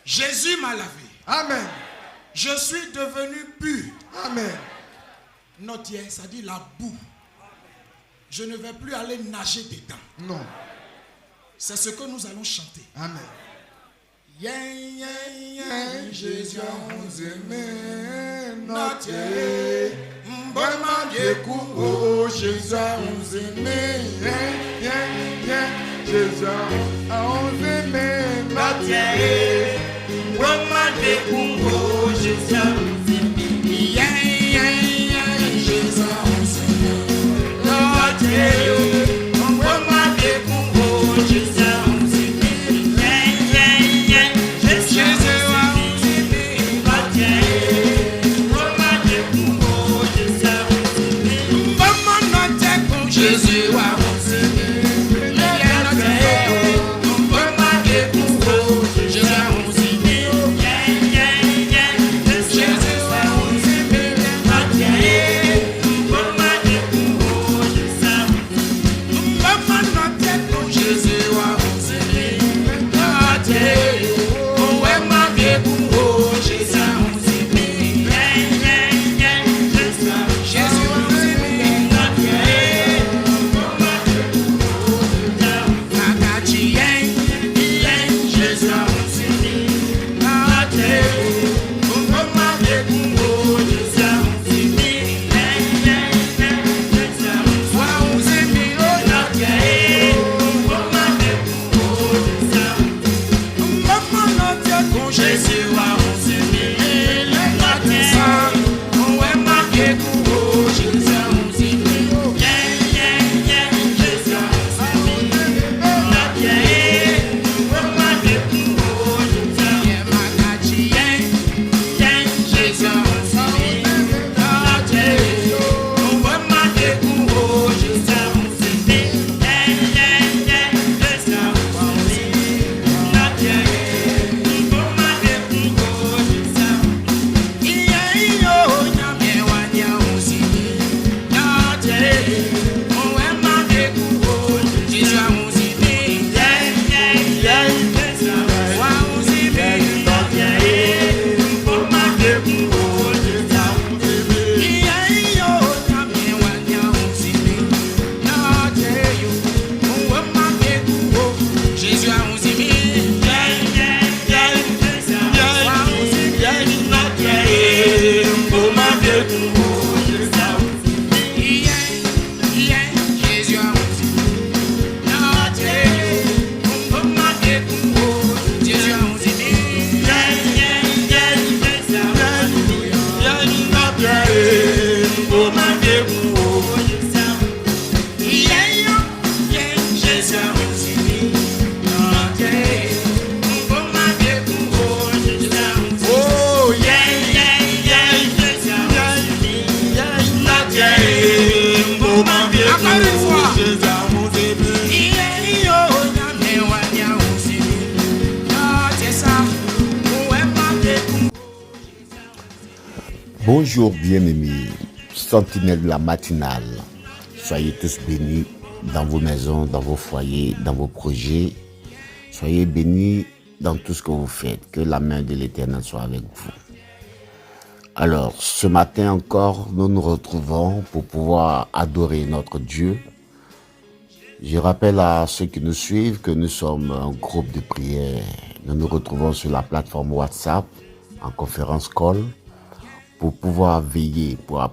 Jésus m'a lavé. Amen. Je suis devenu pur. Amen. Notre hier, ça dit la boue. Je ne vais plus aller nager dedans. Non. C'est ce que nous allons chanter. Amen. Jésus nous aimait, notre Bonnement Dieu oh Jésus nous aimait, Jésus nous aimait, notre Bonnement Dieu oh Jésus nous aimait, Jésus nous aimait, notre Bonnement Dieu oh Jésus nous aimait, Jésus nous aimait, Jésus a Bonjour bien-aimés, sentinelles de la matinale. Soyez tous bénis dans vos maisons, dans vos foyers, dans vos projets. Soyez bénis dans tout ce que vous faites. Que la main de l'Éternel soit avec vous. Alors, ce matin encore, nous nous retrouvons pour pouvoir adorer notre Dieu. Je rappelle à ceux qui nous suivent que nous sommes un groupe de prière. Nous nous retrouvons sur la plateforme WhatsApp en conférence call pour pouvoir veiller, pour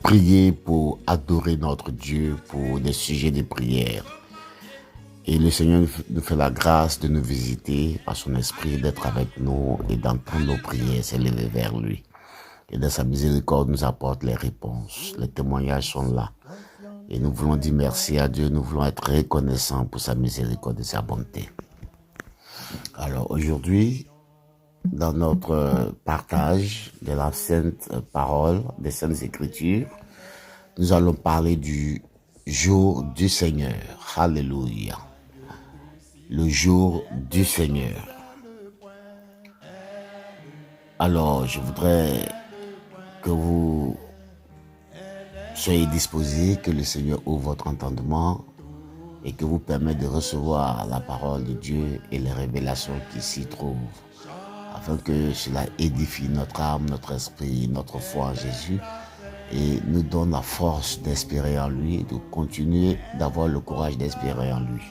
prier, pour adorer notre Dieu pour des sujets de prière. Et le Seigneur nous fait la grâce de nous visiter par son esprit, d'être avec nous et d'entendre nos prières s'élever vers lui. Et dans sa miséricorde nous apporte les réponses. Les témoignages sont là. Et nous voulons dire merci à Dieu, nous voulons être reconnaissants pour sa miséricorde et sa bonté. Alors aujourd'hui, dans notre partage de la sainte parole, des saintes écritures, nous allons parler du jour du Seigneur. Alléluia. Le jour du Seigneur. Alors, je voudrais que vous soyez disposés, que le Seigneur ouvre votre entendement et que vous permette de recevoir la parole de Dieu et les révélations qui s'y trouvent. afin que cela édifie notre âme, notre esprit, notre foi en Jésus et nous donne la force d'espérer en lui, de continuer d'avoir le courage d'espérer en lui.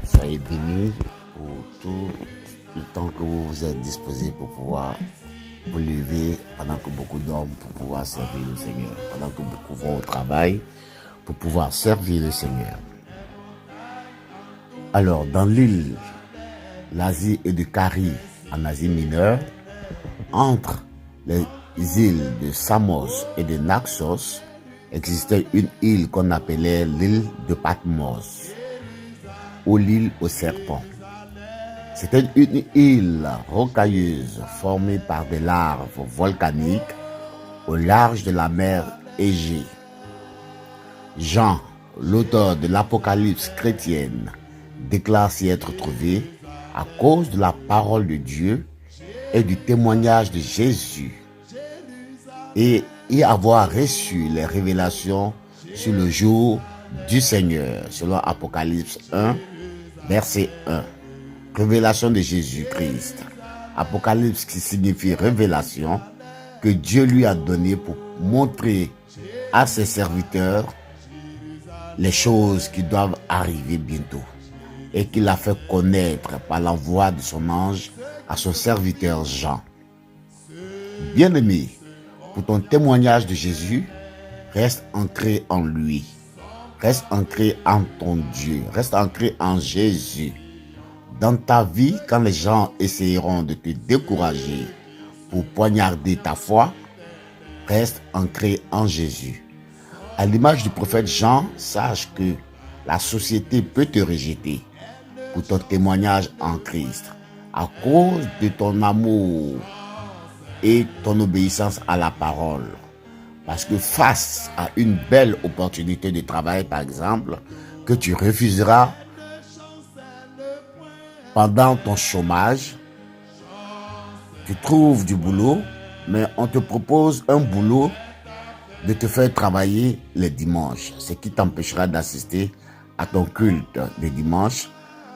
Soyez bénis pour tout le temps que vous vous êtes disposés pour pouvoir vous lever pendant que beaucoup dorment pour pouvoir servir le Seigneur, pendant que beaucoup vont au travail pour pouvoir servir le Seigneur. Alors, dans l'île, l'Asie et de Carie, en Asie mineure, entre les îles de Samos et de Naxos, existait une île qu'on appelait l'île de Patmos, ou l'île aux serpents. C'était une île rocailleuse formée par des larves volcaniques au large de la mer Égée. Jean, l'auteur de l'Apocalypse chrétienne, déclare s'y être trouvé à cause de la parole de Dieu et du témoignage de Jésus et y avoir reçu les révélations sur le jour du Seigneur, selon Apocalypse 1, verset 1. Révélation de Jésus-Christ. Apocalypse qui signifie révélation que Dieu lui a donnée pour montrer à ses serviteurs les choses qui doivent arriver bientôt et qu'il a fait connaître par l'envoi de son ange à son serviteur Jean. Bien-aimé, pour ton témoignage de Jésus, reste ancré en lui. Reste ancré en ton Dieu. Reste ancré en Jésus. Dans ta vie, quand les gens essaieront de te décourager pour poignarder ta foi, reste ancré en Jésus. À l'image du prophète Jean, sache que la société peut te rejeter pour ton témoignage en Christ à cause de ton amour et ton obéissance à la parole. Parce que face à une belle opportunité de travail, par exemple, que tu refuseras pendant ton chômage, tu trouves du boulot, mais on te propose un boulot de te faire travailler les dimanches, ce qui t'empêchera d'assister à ton culte de dimanche,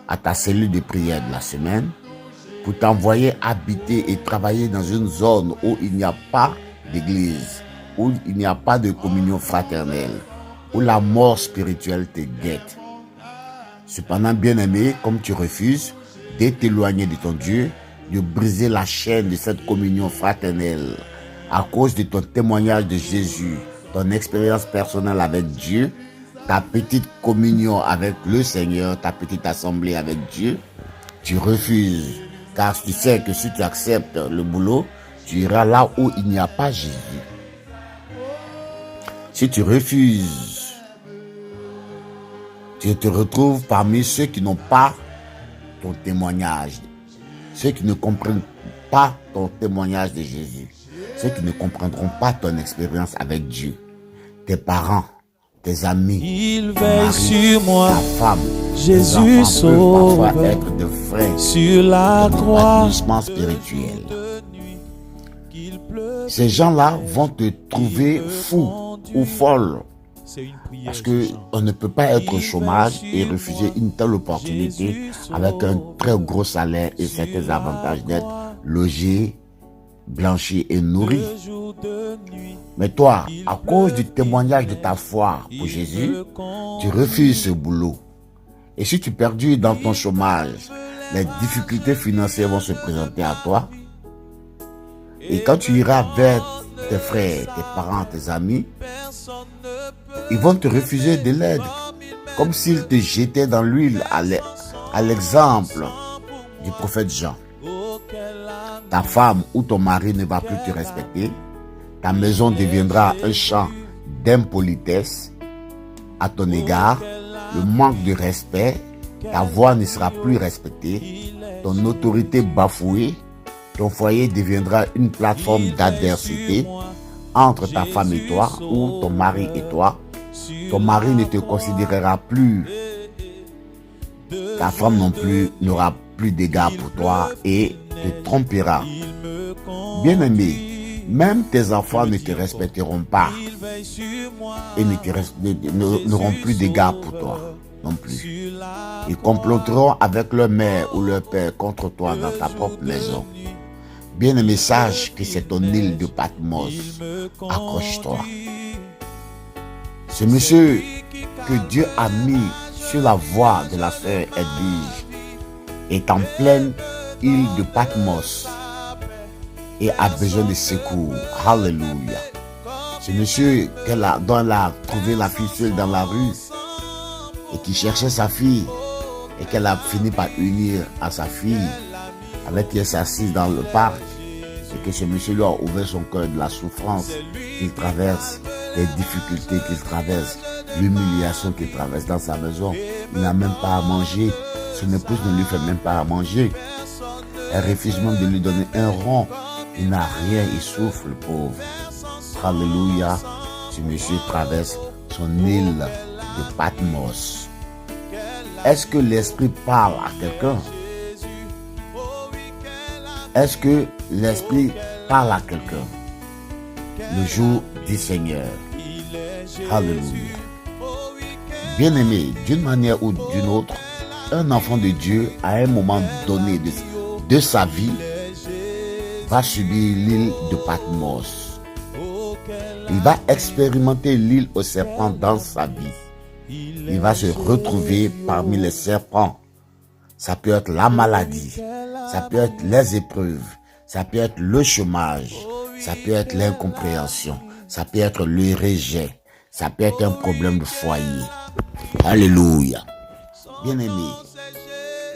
à ta cellule de prière de la semaine, pour t'envoyer habiter et travailler dans une zone où il n'y a pas d'église, où il n'y a pas de communion fraternelle, où la mort spirituelle te guette. Cependant, bien-aimé, comme tu refuses de t'éloigner de ton Dieu, de briser la chaîne de cette communion fraternelle à cause de ton témoignage de Jésus, ton expérience personnelle avec Dieu, ta petite communion avec le Seigneur, ta petite assemblée avec Dieu, tu refuses. Car tu sais que si tu acceptes le boulot, tu iras là où il n'y a pas Jésus. Si tu refuses, tu te retrouves parmi ceux qui n'ont pas ton témoignage, ceux qui ne comprennent pas ton témoignage de Jésus, ceux qui ne comprendront pas ton expérience avec Dieu, tes parents, tes amis, Il ton veille mari, sur moi, ta femme. Jésus tes enfants peuvent parfois sauve être de freins sur la dans ton croix. épanouissement spirituel. Ces gens-là vont te trouver fou ou folle parce que on ne peut pas être au chômage et refuser une telle opportunité avec un très gros salaire et certains avantages d'être logé, blanchi et nourri. Mais toi, à cause du témoignage de ta foi pour Jésus, tu refuses ce boulot. Et si tu perdures dans ton chômage, les difficultés financières vont se présenter à toi. Et quand tu iras vers tes frères, tes parents, tes amis, ils vont te refuser de l'aide, comme s'ils te jetaient dans l'huile à l'exemple du prophète Jean. Ta femme ou ton mari ne va plus te respecter. Ta maison deviendra un champ d'impolitesse à ton égard. Le manque de respect, ta voix ne sera plus respectée. Ton autorité bafouée. Ton foyer deviendra une plateforme d'adversité entre ta femme et toi ou ton mari et toi. Ton mari ne te considérera plus. Ta femme non plus n'aura plus d'égard pour toi et te trompera. Bien-aimé, même tes enfants ne te respecteront pas et n'auront plus d'égard pour toi non plus. Ils comploteront avec leur mère ou leur père contre toi dans ta propre maison. Bien-aimé, sache que c'est ton île de Patmos. Accroche-toi. Ce monsieur que Dieu a mis sur la voie de la sœur Edwige est en pleine île de Patmos et a besoin de secours. Alléluia. Ce monsieur dont elle a trouvé la fille seule dans la rue et qui cherchait sa fille et qu'elle a fini par unir à sa fille avec qui elle s'assise dans le parc, et que ce monsieur lui a ouvert son cœur de la souffrance qu'il traverse, des difficultés qu'il traverse, l'humiliation qu'il traverse dans sa maison. Il n'a même pas à manger. Son épouse ne lui fait même pas à manger. Elle refuse même de lui donner un rond. Il n'a rien, il souffre, le pauvre. Alléluia. Ce monsieur traverse son île de Patmos. Est-ce que l'esprit parle à quelqu'un? Est-ce que l'esprit parle à quelqu'un? Le jour du Seigneur. Alléluia. Bien-aimé, d'une manière ou d'une autre, un enfant de Dieu, à un moment donné de sa vie, va subir l'île de Patmos. Il va expérimenter l'île aux serpents dans sa vie. Il va se retrouver parmi les serpents. Ça peut être la maladie, ça peut être les épreuves, ça peut être le chômage, ça peut être l'incompréhension, ça peut être le rejet, ça peut être un problème de foyer. Alléluia. Bien-aimé,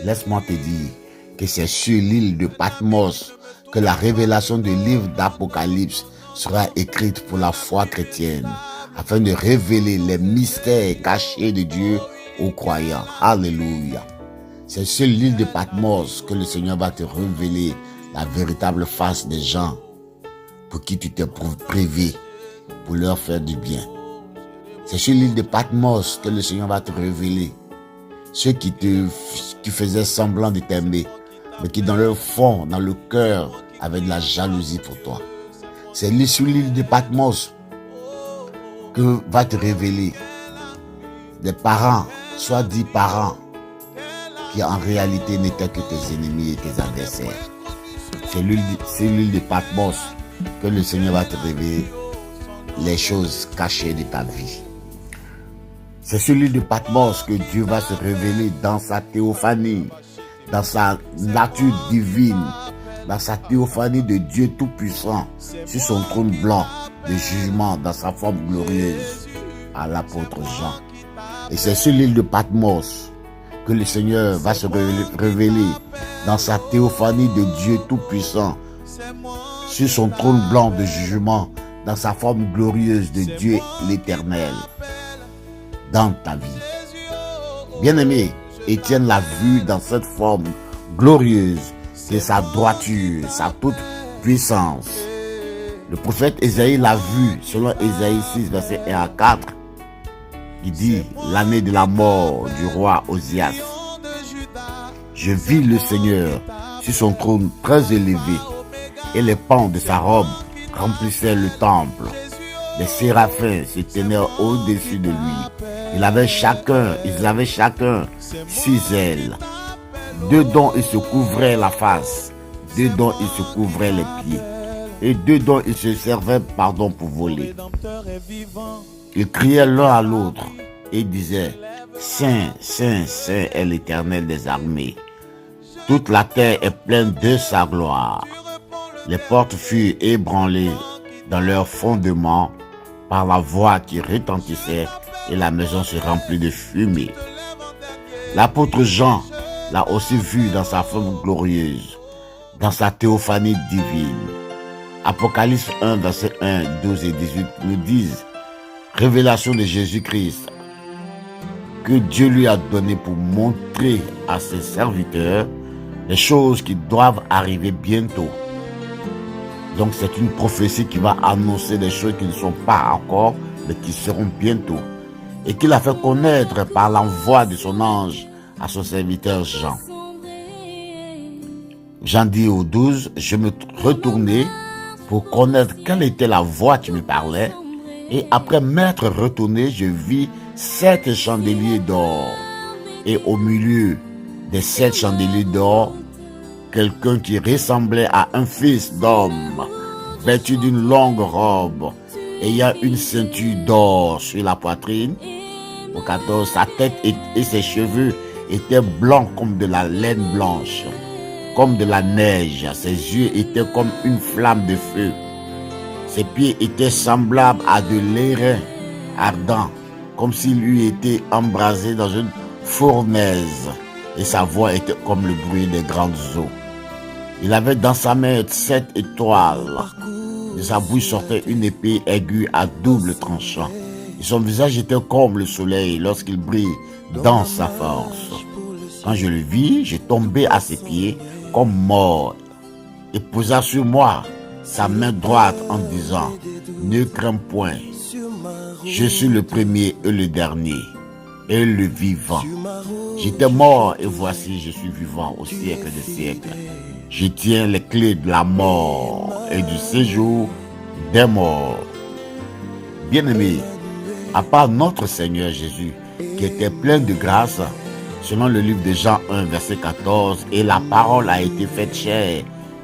laisse-moi te dire que c'est sur l'île de Patmos que la révélation du livre d'Apocalypse sera écrite pour la foi chrétienne, afin de révéler les mystères cachés de Dieu aux croyants. Alléluia. C'est sur l'île de Patmos que le Seigneur va te révéler la véritable face des gens pour qui tu t'es privé, pour leur faire du bien. C'est sur l'île de Patmos que le Seigneur va te révéler ceux qui faisaient semblant de t'aimer, mais qui dans leur fond, dans le cœur, avaient de la jalousie pour toi. C'est sur l'île de Patmos que va te révéler des parents, soit dit parents, qui en réalité n'étaient que tes ennemis et tes adversaires. C'est l'île de Patmos que le Seigneur va te révéler les choses cachées de ta vie. C'est sur l'île de Patmos que Dieu va se révéler dans sa théophanie, dans sa nature divine, dans sa théophanie de Dieu Tout-Puissant, sur son trône blanc de jugement, dans sa forme glorieuse, à l'apôtre Jean. Et c'est sur l'île de Patmos que le Seigneur va se révéler dans sa théophanie de Dieu Tout-Puissant, sur son trône blanc de jugement, dans sa forme glorieuse de Dieu l'Éternel, dans ta vie. Bien-aimé, Étienne l'a vu dans cette forme glorieuse, c'est sa droiture, sa toute puissance. Le prophète Ésaïe l'a vu, selon Ésaïe 6, verset 1 à 4, qui dit, l'année de la mort du roi Osias. Je vis le Seigneur sur son trône très élevé, et les pans de sa robe remplissaient le temple. Les séraphins se tenaient au-dessus de lui. Ils avaient chacun 6 ailes. 2 dont ils se couvraient la face, 2 dont ils se couvraient les pieds, et 2 dont ils se servaient, pour voler. Ils criaient l'un à l'autre et disaient, Saint, Saint, Saint est l'Éternel des armées. Toute la terre est pleine de sa gloire. Les portes furent ébranlées dans leur fondement par la voix qui retentissait et la maison se remplit de fumée. L'apôtre Jean l'a aussi vu dans sa forme glorieuse, dans sa théophanie divine. Apocalypse 1, verset 1, 12 et 18 nous disent, révélation de Jésus-Christ, que Dieu lui a donné pour montrer à ses serviteurs les choses qui doivent arriver bientôt. Donc c'est une prophétie qui va annoncer des choses qui ne sont pas encore, mais qui seront bientôt. Et qu'il a fait connaître par l'envoi de son ange à son serviteur Jean. Jean dit au 12, je me retournai pour connaître quelle était la voix qui me parlait. Et après m'être retourné, je vis 7 chandeliers d'or. Et au milieu des 7 chandeliers d'or, quelqu'un qui ressemblait à un fils d'homme, vêtu d'une longue robe, ayant une ceinture d'or sur la poitrine. Au 14, sa tête et ses cheveux étaient blancs comme de la laine blanche, comme de la neige. Ses yeux étaient comme une flamme de feu. Ses pieds étaient semblables à de l'airain ardent, comme s'il eût été embrasé dans une fournaise, et sa voix était comme le bruit des grandes eaux. Il avait dans sa main 7 étoiles. De sa bouche sortait une épée aiguë à double tranchant. Et son visage était comme le soleil lorsqu'il brille dans sa force. Quand je le vis, je tombai à ses pieds comme mort et posa sur moi sa main droite en disant: ne crains point, je suis le premier et le dernier et le vivant. J'étais mort et voici je suis vivant au siècle des siècles. Je tiens les clés de la mort et du séjour des morts. Bien-aimés, à part notre Seigneur Jésus, qui était plein de grâce, selon le livre de Jean 1, verset 14, et la parole a été faite chair,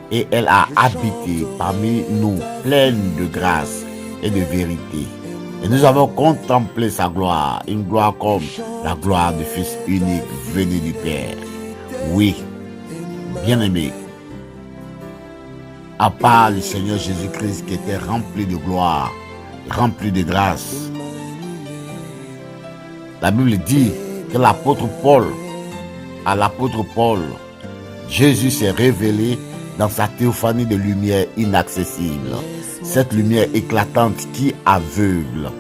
et elle a habité parmi nous, pleine de grâce et de vérité. Et nous avons contemplé sa gloire, une gloire comme la gloire du Fils unique venu du Père. Oui, bien-aimés, à part le Seigneur Jésus-Christ qui était rempli de gloire, rempli de grâce, la Bible dit que à l'apôtre Paul, Jésus s'est révélé dans sa théophanie de lumière inaccessible, cette lumière éclatante qui aveugle.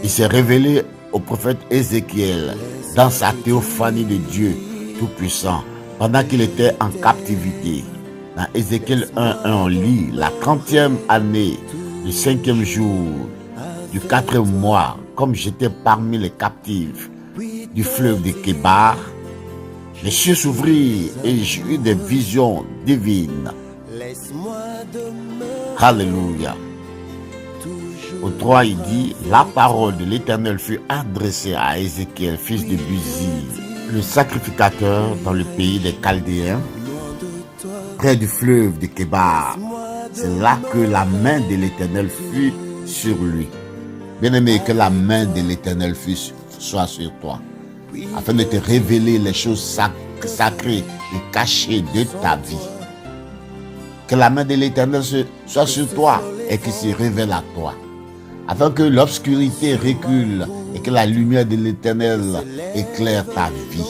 Il s'est révélé au prophète Ézéchiel dans sa théophanie de Dieu Tout-Puissant pendant qu'il était en captivité. Dans Ézéchiel 1, on lit: la 30e année, du 5e jour, du 4e mois, comme j'étais parmi les captifs du fleuve de Kébar, les cieux s'ouvrirent et j'eus des visions divines. Alléluia. Au 3, il dit: la parole de l'Éternel fut adressée à Ézéchiel, fils de Buzi, le sacrificateur dans le pays des Chaldéens, près du fleuve de Kébar. C'est là que la main de l'Éternel fut sur lui. Bien-aimé, que la main de l'Éternel soit sur toi, afin de te révéler les choses sacrées et cachées de ta vie. Que la main de l'Éternel soit sur toi et qu'il se révèle à toi, afin que l'obscurité recule et que la lumière de l'Éternel éclaire ta vie.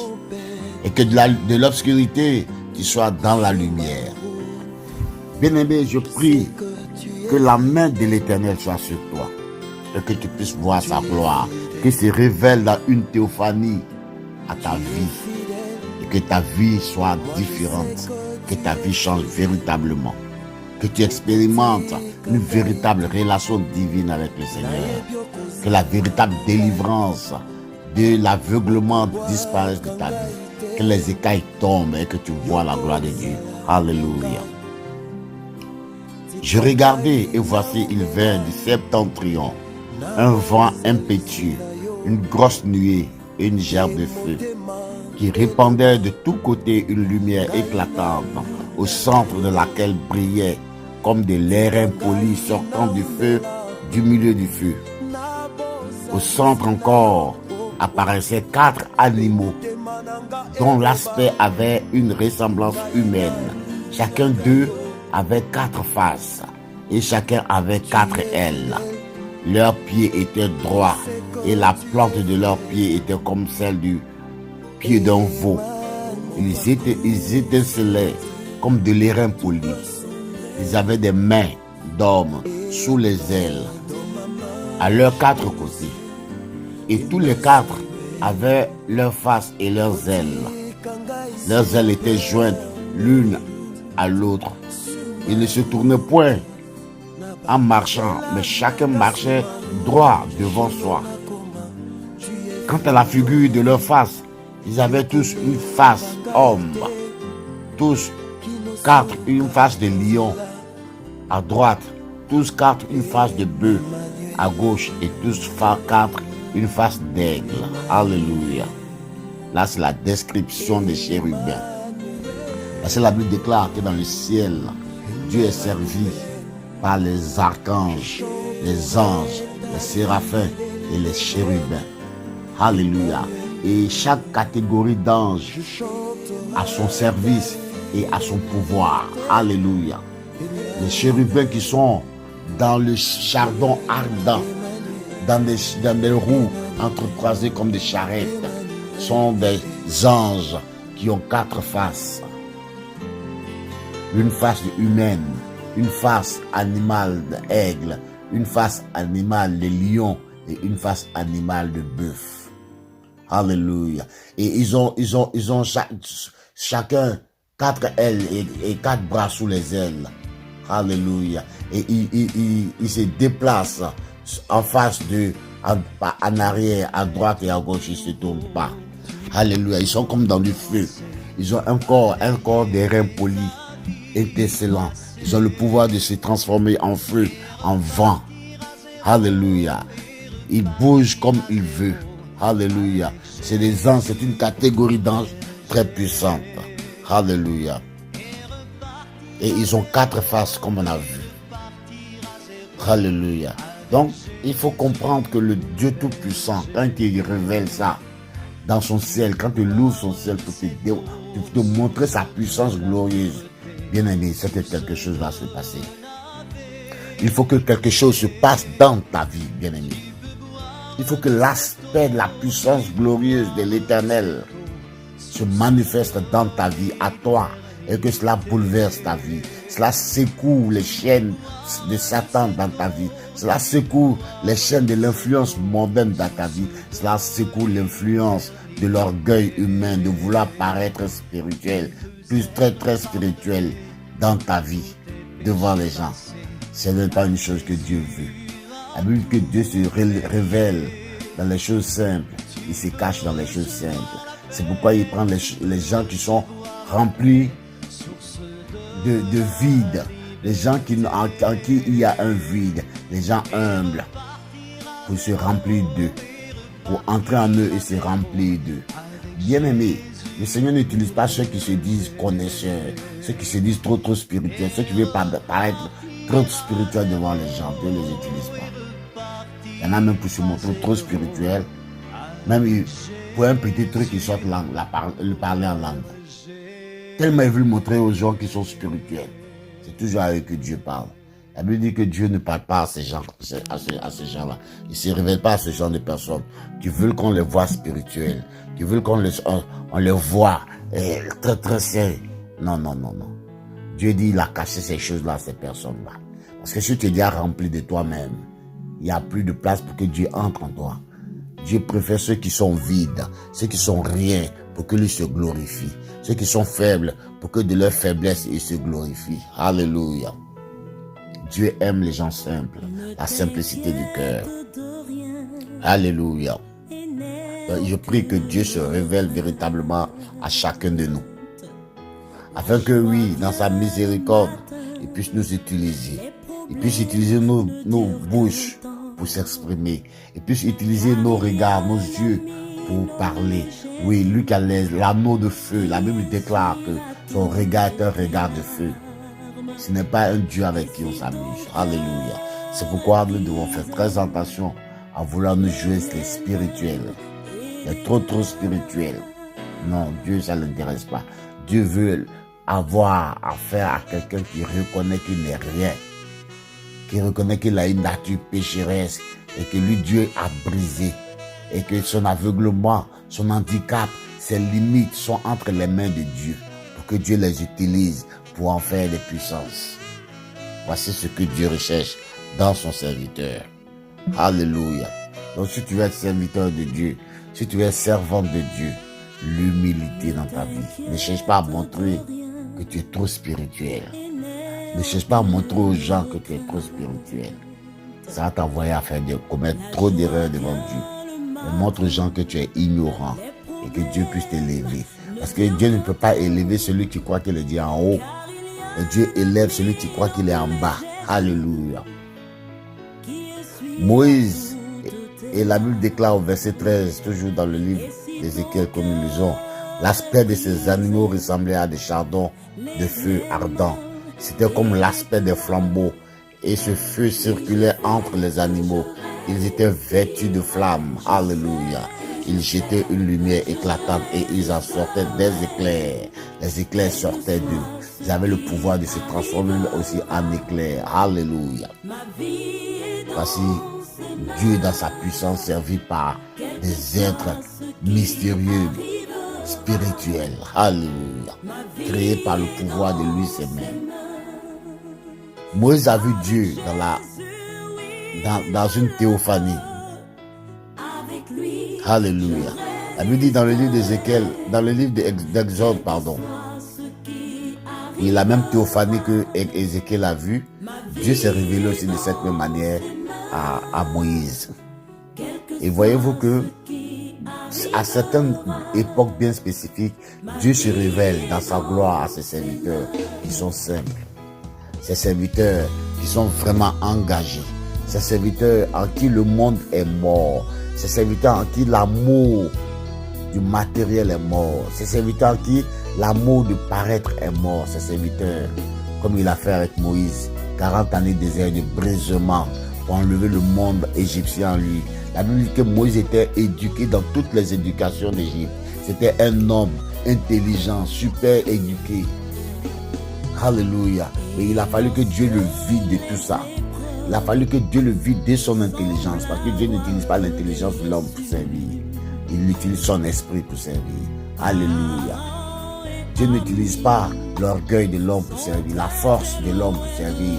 Et que de l'obscurité, tu sois dans la lumière. Bien-aimé, je prie que la main de l'Éternel soit sur toi et que tu puisses voir sa gloire, qu'il se révèle dans une théophanie à ta vie et que ta vie soit différente, que ta vie change véritablement, que tu expérimentes une véritable relation divine avec le Seigneur, que la véritable délivrance de l'aveuglement disparaisse de ta vie, que les écailles tombent et que tu vois la gloire de Dieu. Alléluia. Je regardais et voici il vint du septentrion un vent impétueux, une grosse nuée et une gerbe de feu qui répandait de tous côtés une lumière éclatante, au centre de laquelle brillait comme des l'airain polis sortant du feu, du milieu du feu. Au centre encore apparaissaient 4 animaux dont l'aspect avait une ressemblance humaine. Chacun d'eux avait 4 faces et chacun avait 4 ailes. Leurs pieds étaient droits et la plante de leurs pieds était comme celle du pied d'un veau. Ils étincelaient comme de l'airain poli. Ils avaient des mains d'hommes sous les ailes, à leurs 4 côtés. Et tous les 4 avaient leurs faces et leurs ailes. Leurs ailes étaient jointes l'une à l'autre. Ils ne se tournaient point en marchant, mais chacun marchait droit devant soi. Quant à la figure de leur face, ils avaient tous une face homme, tous 4 une face de lion à droite, tous 4 une face de bœuf à gauche et tous 4 une face d'aigle. Alléluia. Là, c'est la description des chérubins. Parce que la Bible déclare que dans le ciel, Dieu est servi par les archanges, les anges, les séraphins et les chérubins. Alléluia. Et chaque catégorie d'anges a son service et a son pouvoir. Alléluia. Les chérubins qui sont dans le chardon ardent, dans des roues entrecroisées comme des charrettes, sont des anges qui ont 4 faces. Une face humaine, une face animale d'aigle, une face animale de lion et une face animale de bœuf. Alléluia. Et ils ont chacun 4 ailes et 4 bras sous les ailes. Alléluia. Et ils se déplacent en face d'eux, en arrière, à droite et à gauche, ils ne se tournent pas. Alléluia. Ils sont comme dans du feu. Ils ont un corps des reins polis, étincelants. Ils ont le pouvoir de se transformer en feu, en vent. Alléluia. Ils bougent comme ils veulent. Alléluia. C'est des anges, c'est une catégorie d'anges très puissante. Alléluia. Et ils ont 4 faces comme on a vu. Alléluia. Donc, il faut comprendre que le Dieu Tout-Puissant, quand il révèle ça dans son ciel, quand il ouvre son ciel pour te montrer sa puissance glorieuse, bien aimé, c'est que quelque chose va se passer. Il faut que quelque chose se passe dans ta vie, bien aimé. Il faut que l'aspect de la puissance glorieuse de l'Éternel se manifeste dans ta vie, à toi, et que cela bouleverse ta vie. Cela secoue les chaînes de Satan dans ta vie. Cela secoue les chaînes de l'influence mondaine dans ta vie. Cela secoue l'influence de l'orgueil humain, de vouloir paraître spirituel, plus très très spirituel dans ta vie, devant les gens. Ce n'est pas une chose que Dieu veut. La Bible dit que Dieu se révèle dans les choses simples. Il se cache dans les choses simples. C'est pourquoi il prend les gens qui sont remplis de vide. Les gens en qui il y a un vide. Les gens humbles. Pour se remplir d'eux. Pour entrer en eux et se remplir d'eux. Bien aimé, le Seigneur n'utilise pas ceux qui se disent connaisseurs. Ceux qui se disent trop spirituels. Ceux qui veulent paraître trop spirituels devant les gens. Dieu ne les utilise pas. Il y en a même pour se montrer trop spirituel. Même pour un petit truc, ils sortent le parler en langue. Tellement ils veulent montrer aux gens qui sont spirituels. C'est toujours à eux que Dieu parle. La Bible dit que Dieu ne parle pas à ces gens, à ces gens-là. Il ne se révèle pas à ce genre de personnes qui veulent qu'on les voit spirituels, qui veulent qu'on les voit très très sérieux. Non, non, non, non. Dieu dit il a caché ces choses-là à ces personnes-là. Parce que si tu es déjà rempli de toi-même, il n'y a plus de place pour que Dieu entre en toi. Dieu préfère ceux qui sont vides, ceux qui sont rien, pour que lui se glorifie. Ceux qui sont faibles, pour que de leur faiblesse, il se glorifie. Alléluia. Dieu aime les gens simples, la simplicité du cœur. Alléluia. Je prie que Dieu se révèle véritablement à chacun de nous. Afin que oui, dans sa miséricorde, il puisse nous utiliser. Il puisse utiliser nos bouches pour s'exprimer. Il puisse utiliser nos regards, nos yeux pour parler. Oui, lui qui a l'anneau de feu. La Bible déclare que son regard est un regard de feu. Ce n'est pas un Dieu avec qui on s'amuse. Alléluia. C'est pourquoi nous devons faire très attention à vouloir nous jouer les spirituels. Les trop spirituels. Non, Dieu, ça ne l'intéresse pas. Dieu veut avoir affaire à quelqu'un qui reconnaît qu'il n'est rien. Qui reconnaît qu'il a une nature pécheresse et que lui, Dieu a brisé. Et que son aveuglement, son handicap, ses limites sont entre les mains de Dieu. Pour que Dieu les utilise pour en faire des puissances. Voici ce que Dieu recherche dans son serviteur. Alléluia. Donc si tu veux être serviteur de Dieu, si tu es servante de Dieu, l'humilité dans ta vie. Ne cherche pas à montrer que tu es trop spirituel. Ne cherche pas à montrer aux gens que tu es trop spirituel. Ça va t'envoyer à commettre trop d'erreurs devant Dieu. Mais montre aux gens que tu es ignorant et que Dieu puisse t'élever. Parce que Dieu ne peut pas élever celui qui croit qu'il est Dieu en haut. Et Dieu élève celui qui croit qu'il est en bas. Alléluia. Moïse, et la Bible déclare au verset 13, toujours dans le livre d'Ézéchiel que nous lisons, L'aspect de ces animaux ressemblait à des chardons de feu ardents. C'était comme l'aspect des flambeaux. Et ce feu circulait entre les animaux. Ils étaient vêtus de flammes. Alléluia. Ils jetaient une lumière éclatante et ils en sortaient des éclairs. Les éclairs sortaient d'eux. Ils avaient le pouvoir de se transformer aussi en éclairs. Alléluia. Voici Dieu dans sa puissance servi par des êtres mystérieux, spirituels. Alléluia. Créés par le pouvoir de lui-même. Moïse a vu Dieu dans une théophanie. Alléluia. La Bible dit dans le livre d'Ézéchiel, dans le livre d'Exode, et la même théophanie que Ézéchiel a vue, Dieu s'est révélé aussi de cette même manière à Moïse. Et voyez-vous que à certaines époques bien spécifiques, Dieu se révèle dans sa gloire à ses serviteurs qui sont simples. Ces serviteurs qui sont vraiment engagés. Ces serviteurs en qui le monde est mort. Ces serviteurs en qui l'amour du matériel est mort. Ces serviteurs en qui l'amour de paraître est mort. Ces serviteurs, comme il a fait avec Moïse, 40 années de désert de brisement pour enlever le monde égyptien en lui. La Bible dit que Moïse était éduqué dans toutes les éducations d'Égypte. C'était un homme intelligent, super éduqué. Alléluia. Mais il a fallu que Dieu le vide de tout ça. Il a fallu que Dieu le vide de son intelligence. Parce que Dieu n'utilise pas l'intelligence de l'homme pour servir. Il utilise son esprit pour servir. Alléluia. Dieu n'utilise pas l'orgueil de l'homme pour servir, la force de l'homme pour servir.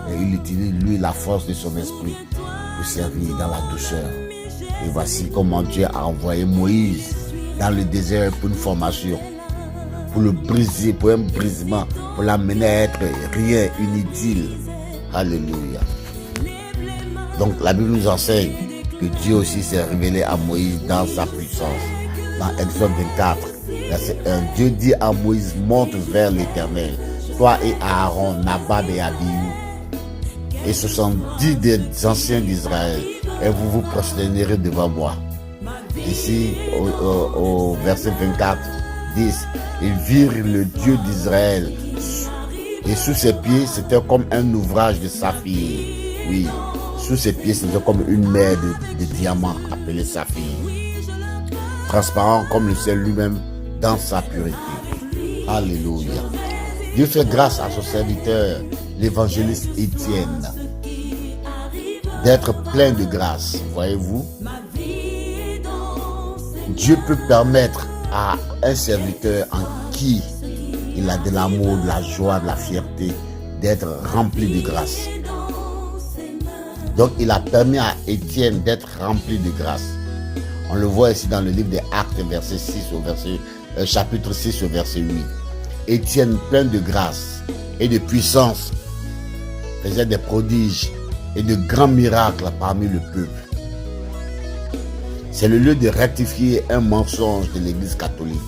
Mais il utilise lui la force de son esprit pour servir dans la douceur. Et voici comment Dieu a envoyé Moïse dans le désert pour une formation. Pour le briser, pour un brisement, pour l'amener à être rien, une idylle. Alléluia. Donc la Bible nous enseigne que Dieu aussi s'est révélé à Moïse dans sa puissance. Dans Exode 24, verset 1, Dieu dit à Moïse, monte vers l'Éternel, toi et Aaron, Nabab et Abihu, et 70 des anciens d'Israël, et vous vous prosternerez devant moi. Ici, au verset 24, 10, ils virent le Dieu d'Israël, et sous ses pieds, c'était comme un ouvrage de saphir. Oui, sous ses pieds, c'était comme une mer de diamants appelée saphir. Transparent comme le ciel lui-même dans sa pureté. Alléluia. Dieu fait grâce à son serviteur, l'évangéliste Étienne, d'être plein de grâce. Voyez-vous, Dieu peut permettre à un serviteur en qui il a de l'amour, de la joie, de la fierté, d'être rempli de grâce. Donc il a permis à Étienne d'être rempli de grâce. On le voit ici dans le livre des Actes, chapitre 6 au verset 8. Étienne, plein de grâce et de puissance, faisait des prodiges et de grands miracles parmi le peuple. C'est le lieu de rectifier un mensonge de l'Église catholique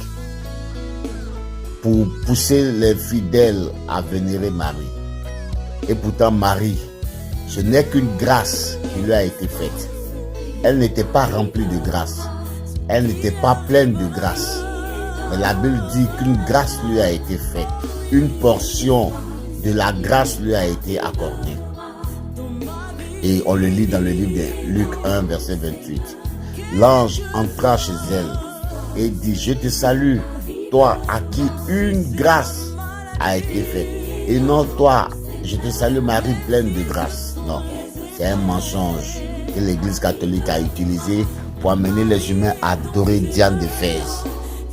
pour pousser les fidèles à vénérer Marie. Et pourtant Marie, ce n'est qu'une grâce qui lui a été faite. Elle n'était pas remplie de grâce. Elle n'était pas pleine de grâce. Mais la Bible dit qu'une grâce lui a été faite. Une portion de la grâce lui a été accordée. Et on le lit dans le livre de Luc 1, verset 28. L'ange entra chez elle et dit, je te salue, toi à qui une grâce a été faite. Et non toi, je te salue Marie pleine de grâce. Non, c'est un mensonge que l'Église catholique a utilisé pour amener les humains à adorer Diane d'Éphèse,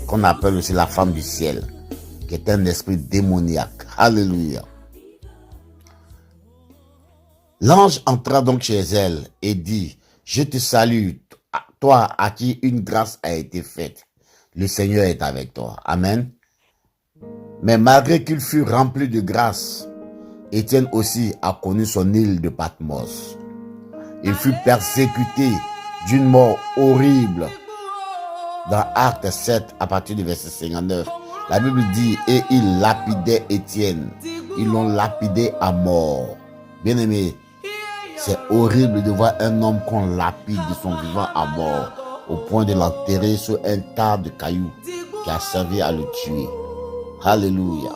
qu'on appelle aussi la femme du ciel, qui est un esprit démoniaque. Alléluia. L'ange entra donc chez elle et dit, je te salue, toi à qui une grâce a été faite. Le Seigneur est avec toi. Amen. Mais malgré qu'il fut rempli de grâce, Étienne aussi a connu son île de Patmos. Il fut persécuté d'une mort horrible. Dans Actes 7, à partir du verset 59, la Bible dit, et ils lapidaient Étienne. Ils l'ont lapidé à mort. Bien aimé, c'est horrible de voir un homme qu'on lapide de son vivant à mort, au point de l'enterrer sur un tas de cailloux qui a servi à le tuer. Alléluia.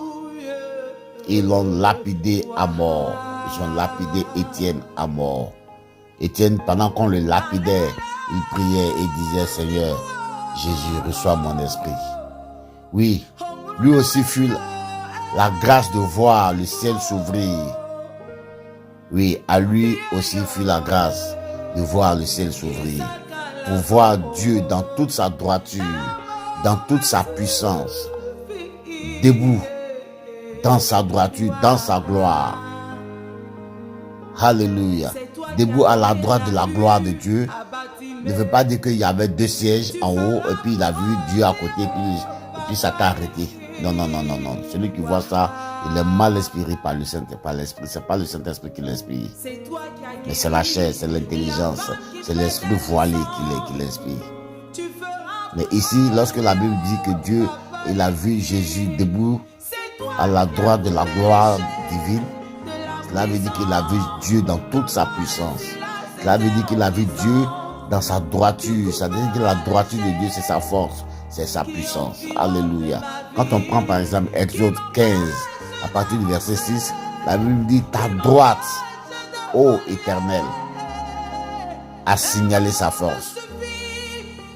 Ils l'ont lapidé à mort. Ils ont lapidé Étienne à mort. Étienne, pendant qu'on le lapidait, il priait et disait, Seigneur, Jésus, reçois mon esprit. Oui, lui aussi fut la grâce de voir le ciel s'ouvrir. Oui, à lui aussi fut la grâce de voir le ciel s'ouvrir. Pour voir Dieu dans toute sa droiture, dans toute sa puissance, debout, dans sa droiture, dans sa gloire. Alléluia. Debout à la droite de la gloire de Dieu ne veut pas dire qu'il y avait 2 sièges en haut et puis il a vu Dieu à côté et puis ça t'a arrêté. Non. Celui qui voit ça, il est mal inspiré par le Saint-Esprit. C'est pas le Saint-Esprit qui l'inspire. Mais c'est la chair, c'est l'intelligence, c'est l'esprit voilé qui l'inspire. Mais ici, lorsque la Bible dit que Dieu, il a vu Jésus debout à la droite de la gloire divine, cela veut dire qu'il a vu Dieu dans toute sa puissance. Cela veut dire qu'il a vu Dieu dans sa droiture. Ça veut dire que la droiture de Dieu, c'est sa force, c'est sa puissance. Alléluia. Quand on prend par exemple Exode 15, à partir du verset 6, la Bible dit, ta droite, ô Éternel, a signalé sa force.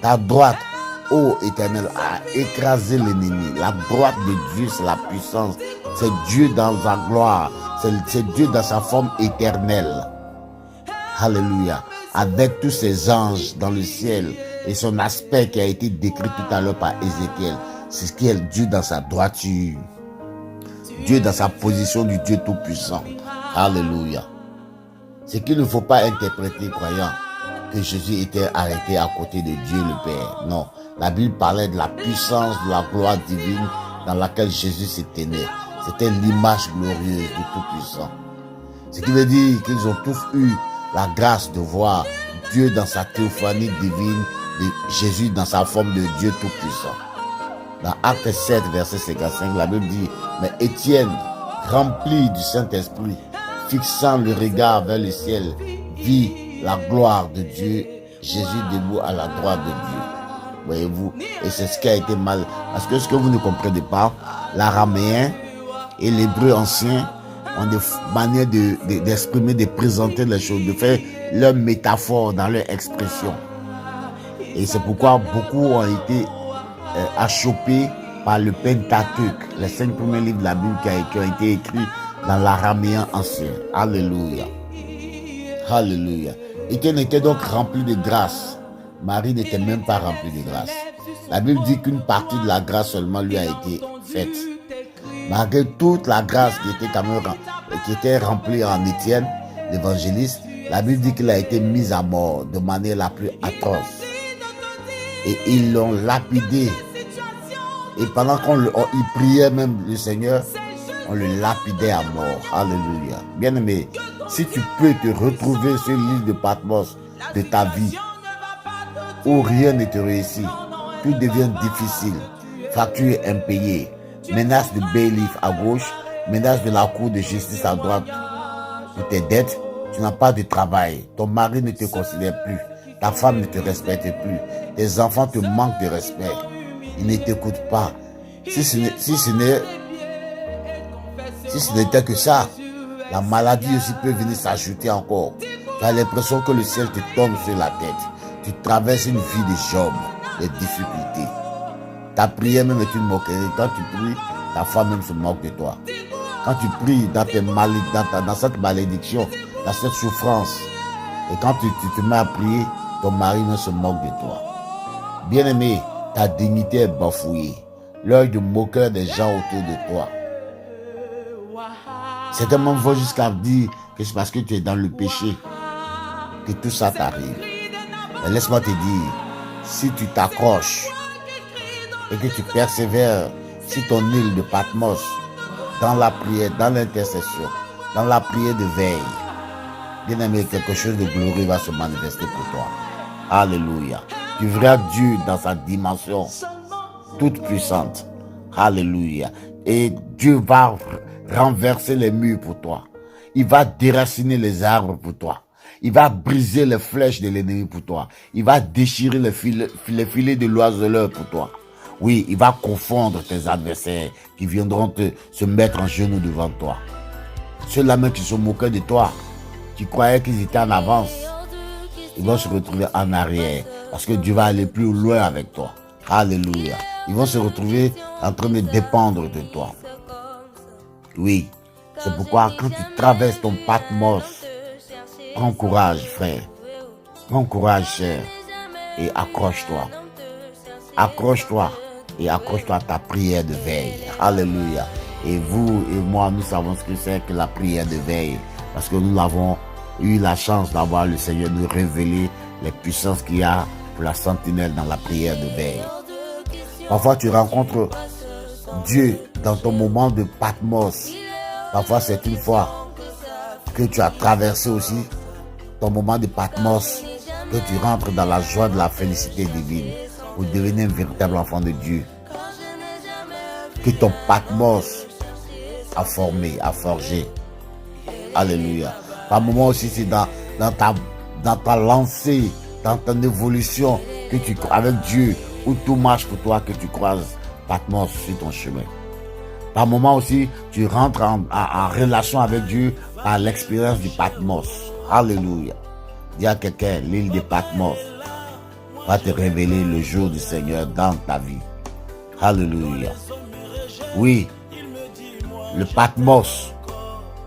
Ta droite, ô Éternel, a écrasé l'ennemi. La droite de Dieu, c'est la puissance. C'est Dieu dans sa gloire. C'est Dieu dans sa forme éternelle. Alléluia. Avec tous ses anges dans le ciel et son aspect qui a été décrit tout à l'heure par Ézéchiel. C'est ce qui est Dieu dans sa droiture. Dieu dans sa position du Dieu tout-puissant. Alléluia. C'est qu'il ne faut pas interpréter, croyant, que Jésus était arrêté à côté de Dieu le Père. Non. La Bible parlait de la puissance, de la gloire divine dans laquelle Jésus se tenait. C'était l'image glorieuse du Tout-Puissant. Ce qui veut dire qu'ils ont tous eu la grâce de voir Dieu dans sa théophanie divine, de Jésus dans sa forme de Dieu Tout-Puissant. Dans Acte 7, verset 55, la Bible dit, mais Étienne, rempli du Saint-Esprit, fixant le regard vers le ciel, vit la gloire de Dieu, Jésus debout à la droite de Dieu. Voyez-vous, et c'est ce qui a été mal. Parce que ce que vous ne comprenez pas, l'araméen et l'hébreu ancien ont des manières d'exprimer, de présenter les choses, de faire leur métaphore dans leur expression. Et c'est pourquoi beaucoup ont été achoppés par le Pentateuque, les 5 premiers livres de la Bible qui ont été écrits dans l'araméen ancien. Alléluia. Alléluia. Étienne était donc rempli de grâce. Marie n'était même pas remplie de grâce. La Bible dit qu'une partie de la grâce seulement lui a été faite. Malgré toute la grâce qui était remplie en Étienne, l'évangéliste, la Bible dit qu'il a été mis à mort de manière la plus atroce. Et ils l'ont lapidé. Et pendant qu'il priait même le Seigneur, on le lapidait à mort. Alléluia. Bien-aimé, si tu peux te retrouver sur l'île de Patmos de ta vie, où rien ne te réussit, tout devient difficile, facture impayée, menace de bailiff à gauche, menace de la cour de justice à droite pour tes dettes, tu n'as pas de travail, ton mari ne te considère plus, ta femme ne te respecte plus, tes enfants te manquent de respect, ils ne t'écoutent pas. Si ce n'était que ça, la maladie aussi peut venir s'ajouter encore. Tu as l'impression que le ciel te tombe sur la tête. Tu traverses une vie de Job, des difficultés. Ta prière même est une moquerie. Quand tu pries, ta femme même se moque de toi. Quand tu pries dans cette malédiction, dans cette souffrance, et quand tu te mets à prier, ton mari même se moque de toi. Bien-aimé, ta dignité est bafouillée. L'œil de moqueur des gens autour de toi. Certains même vont jusqu'à dire que c'est parce que tu es dans le péché que tout ça t'arrive. Mais laisse-moi te dire, si tu t'accroches et que tu persévères sur ton île de Patmos, dans la prière, dans l'intercession, dans la prière de veille, bien aimé, quelque chose de glorieux va se manifester pour toi. Alléluia. Tu verras Dieu dans sa dimension toute puissante. Alléluia. Et Dieu va renverser les murs pour toi. Il va déraciner les arbres pour toi. Il va briser les flèches de l'ennemi pour toi. Il va déchirer les filets de l'oiseleur pour toi. Oui, il va confondre tes adversaires qui viendront se mettre en genoux devant toi. Ceux-là même qui se moquaient de toi, qui croyaient qu'ils étaient en avance, ils vont se retrouver en arrière parce que Dieu va aller plus loin avec toi. Alléluia. Ils vont se retrouver en train de dépendre de toi. Oui, c'est pourquoi quand tu traverses ton Patmos, prends courage, frère. Prends courage, cher, et accroche-toi. Accroche-toi et accroche-toi à ta prière de veille. Alléluia. Et vous et moi, nous savons ce que c'est que la prière de veille. Parce que nous avons eu la chance d'avoir le Seigneur nous révéler les puissances qu'il y a pour la sentinelle dans la prière de veille. Parfois, tu rencontres Dieu dans ton moment de Patmos. Parfois, c'est une fois que tu as traversé aussi ton moment de Patmos, que tu rentres dans la joie de la félicité divine pour devenir un véritable enfant de Dieu. Que ton Patmos a formé, a forgé. Alléluia. Par moment aussi, c'est dans ta lancée, dans ton évolution, que tu avec Dieu, où tout marche pour toi, que tu croises Patmos sur ton chemin. Par moment aussi, tu rentres en relation avec Dieu par l'expérience du Patmos. Alléluia. Dis à quelqu'un, l'île de Patmos va te révéler le jour du Seigneur dans ta vie. Alléluia. Oui, le Patmos,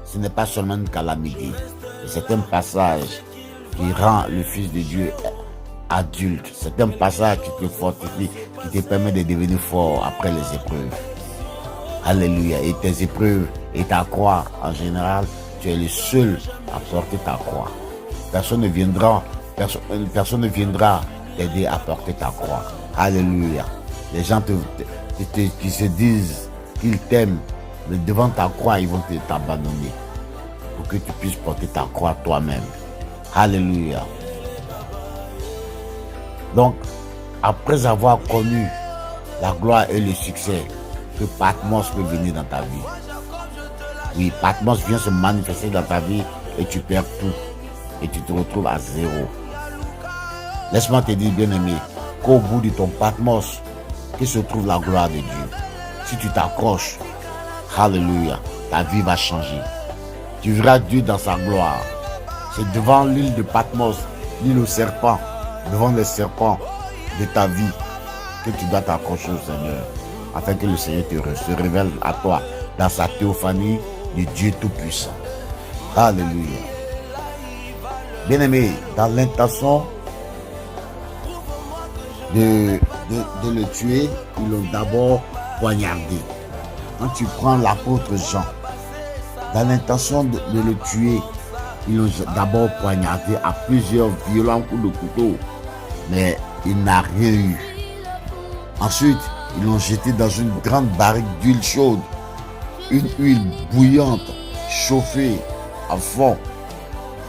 ce n'est pas seulement une calamité. C'est un passage qui rend le Fils de Dieu adulte. C'est un passage qui te fortifie, qui te permet de devenir fort après les épreuves. Alléluia. Et tes épreuves et ta croix, en général, tu es le seul à porter ta croix. Personne ne viendra t'aider à porter ta croix. Alléluia. Les gens qui se disent qu'ils t'aiment, mais devant ta croix, ils vont t'abandonner pour que tu puisses porter ta croix toi-même. Alléluia. Donc, après avoir connu la gloire et le succès que Patmos peut venir dans ta vie. Oui, Patmos vient se manifester dans ta vie et tu perds tout. Et tu te retrouves à zéro. Laisse-moi te dire, bien-aimé, qu'au bout de ton Patmos, que se trouve la gloire de Dieu. Si tu t'accroches, alléluia, ta vie va changer. Tu verras Dieu dans sa gloire. C'est devant l'île de Patmos, l'île au serpent, devant les serpents de ta vie, que tu dois t'accrocher au Seigneur, afin que le Seigneur se révèle à toi dans sa théophanie de Dieu Tout-Puissant. Alléluia. Bien-aimé, dans l'intention de le tuer, ils l'ont d'abord poignardé. Quand tu prends l'apôtre Jean, dans l'intention de le tuer, ils l'ont d'abord poignardé à plusieurs violents coups de couteau, mais il n'a rien eu. Ensuite, ils l'ont jeté dans une grande barrique d'huile chaude, une huile bouillante, chauffée à fond.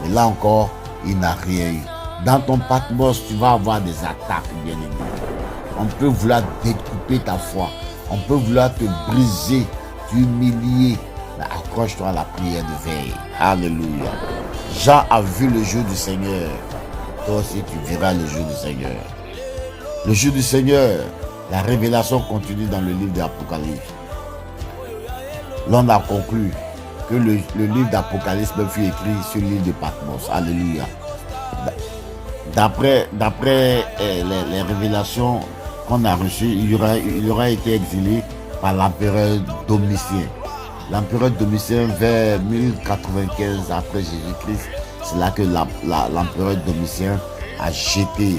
Et là encore, il n'a rien eu. Dans ton Patmos, tu vas avoir des attaques, bien-aimé. On peut vouloir découper ta foi. On peut vouloir te briser, t'humilier. Mais accroche-toi à la prière de veille. Alléluia. Jean a vu le jour du Seigneur. Toi aussi, tu verras le jour du Seigneur. Le jour du Seigneur, la révélation continue dans le livre de l'Apocalypse. L'on a conclu que le livre d'Apocalypse fut écrit sur l'île de Patmos. Alléluia. D'après les révélations qu'on a reçues, il aura été exilé par l'empereur Domitien. L'empereur Domitien, vers 1095 après Jésus-Christ, c'est là que l'empereur Domitien a jeté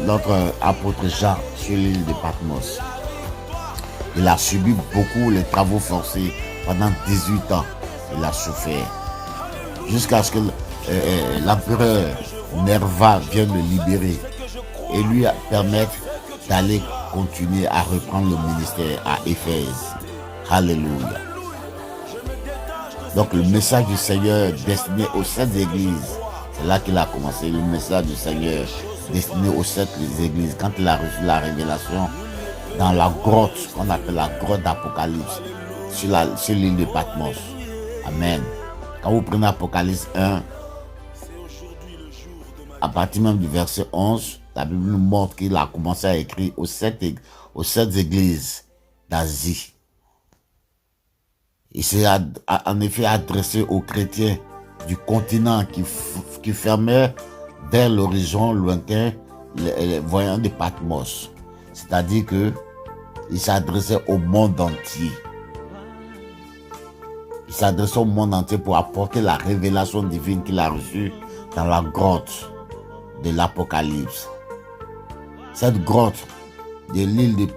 notre apôtre Jean sur l'île de Patmos. Il a subi beaucoup les travaux forcés pendant 18 ans. Il a souffert. Jusqu'à ce que l'empereur Nerva vienne le libérer et lui permettre d'aller continuer à reprendre le ministère à Éphèse. Alléluia. Donc le message du Seigneur destiné aux 7 églises, c'est là qu'il a commencé. Le message du Seigneur destiné aux 7 églises, quand il a reçu la révélation dans la grotte qu'on appelle la grotte d'Apocalypse sur l'île de Patmos. Amen. Quand vous prenez Apocalypse 1, à partir même du verset 11, la Bible nous montre qu'il a commencé à écrire aux sept églises d'Asie. Il s'est en effet adressé aux chrétiens du continent qui fermaient vers l'horizon lointain les voyants de Patmos. C'est-à-dire que il s'adressait au monde entier. Il s'adressait au monde entier pour apporter la révélation divine qu'il a reçue dans la grotte de l'Apocalypse. Cette grotte de l'île de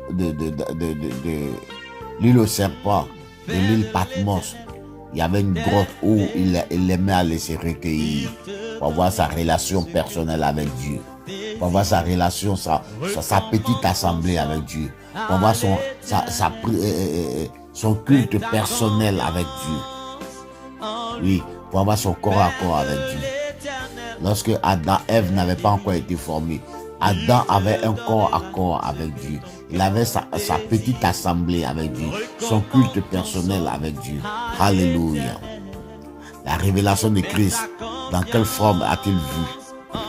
l'île au serpent, de l'île Patmos, il y avait une grotte où il aimait aller se recueillir pour avoir sa relation personnelle avec Dieu, pour avoir sa relation, sa petite assemblée avec Dieu, pour avoir son culte personnel avec Dieu. Oui, pour avoir son corps à corps avec Dieu. Lorsque Adam et Ève n'avaient pas encore été formés, Adam avait un corps à corps avec Dieu. Il avait sa petite assemblée avec Dieu, son culte personnel avec Dieu. Alléluia. La révélation de Christ, dans quelle forme as-tu vu?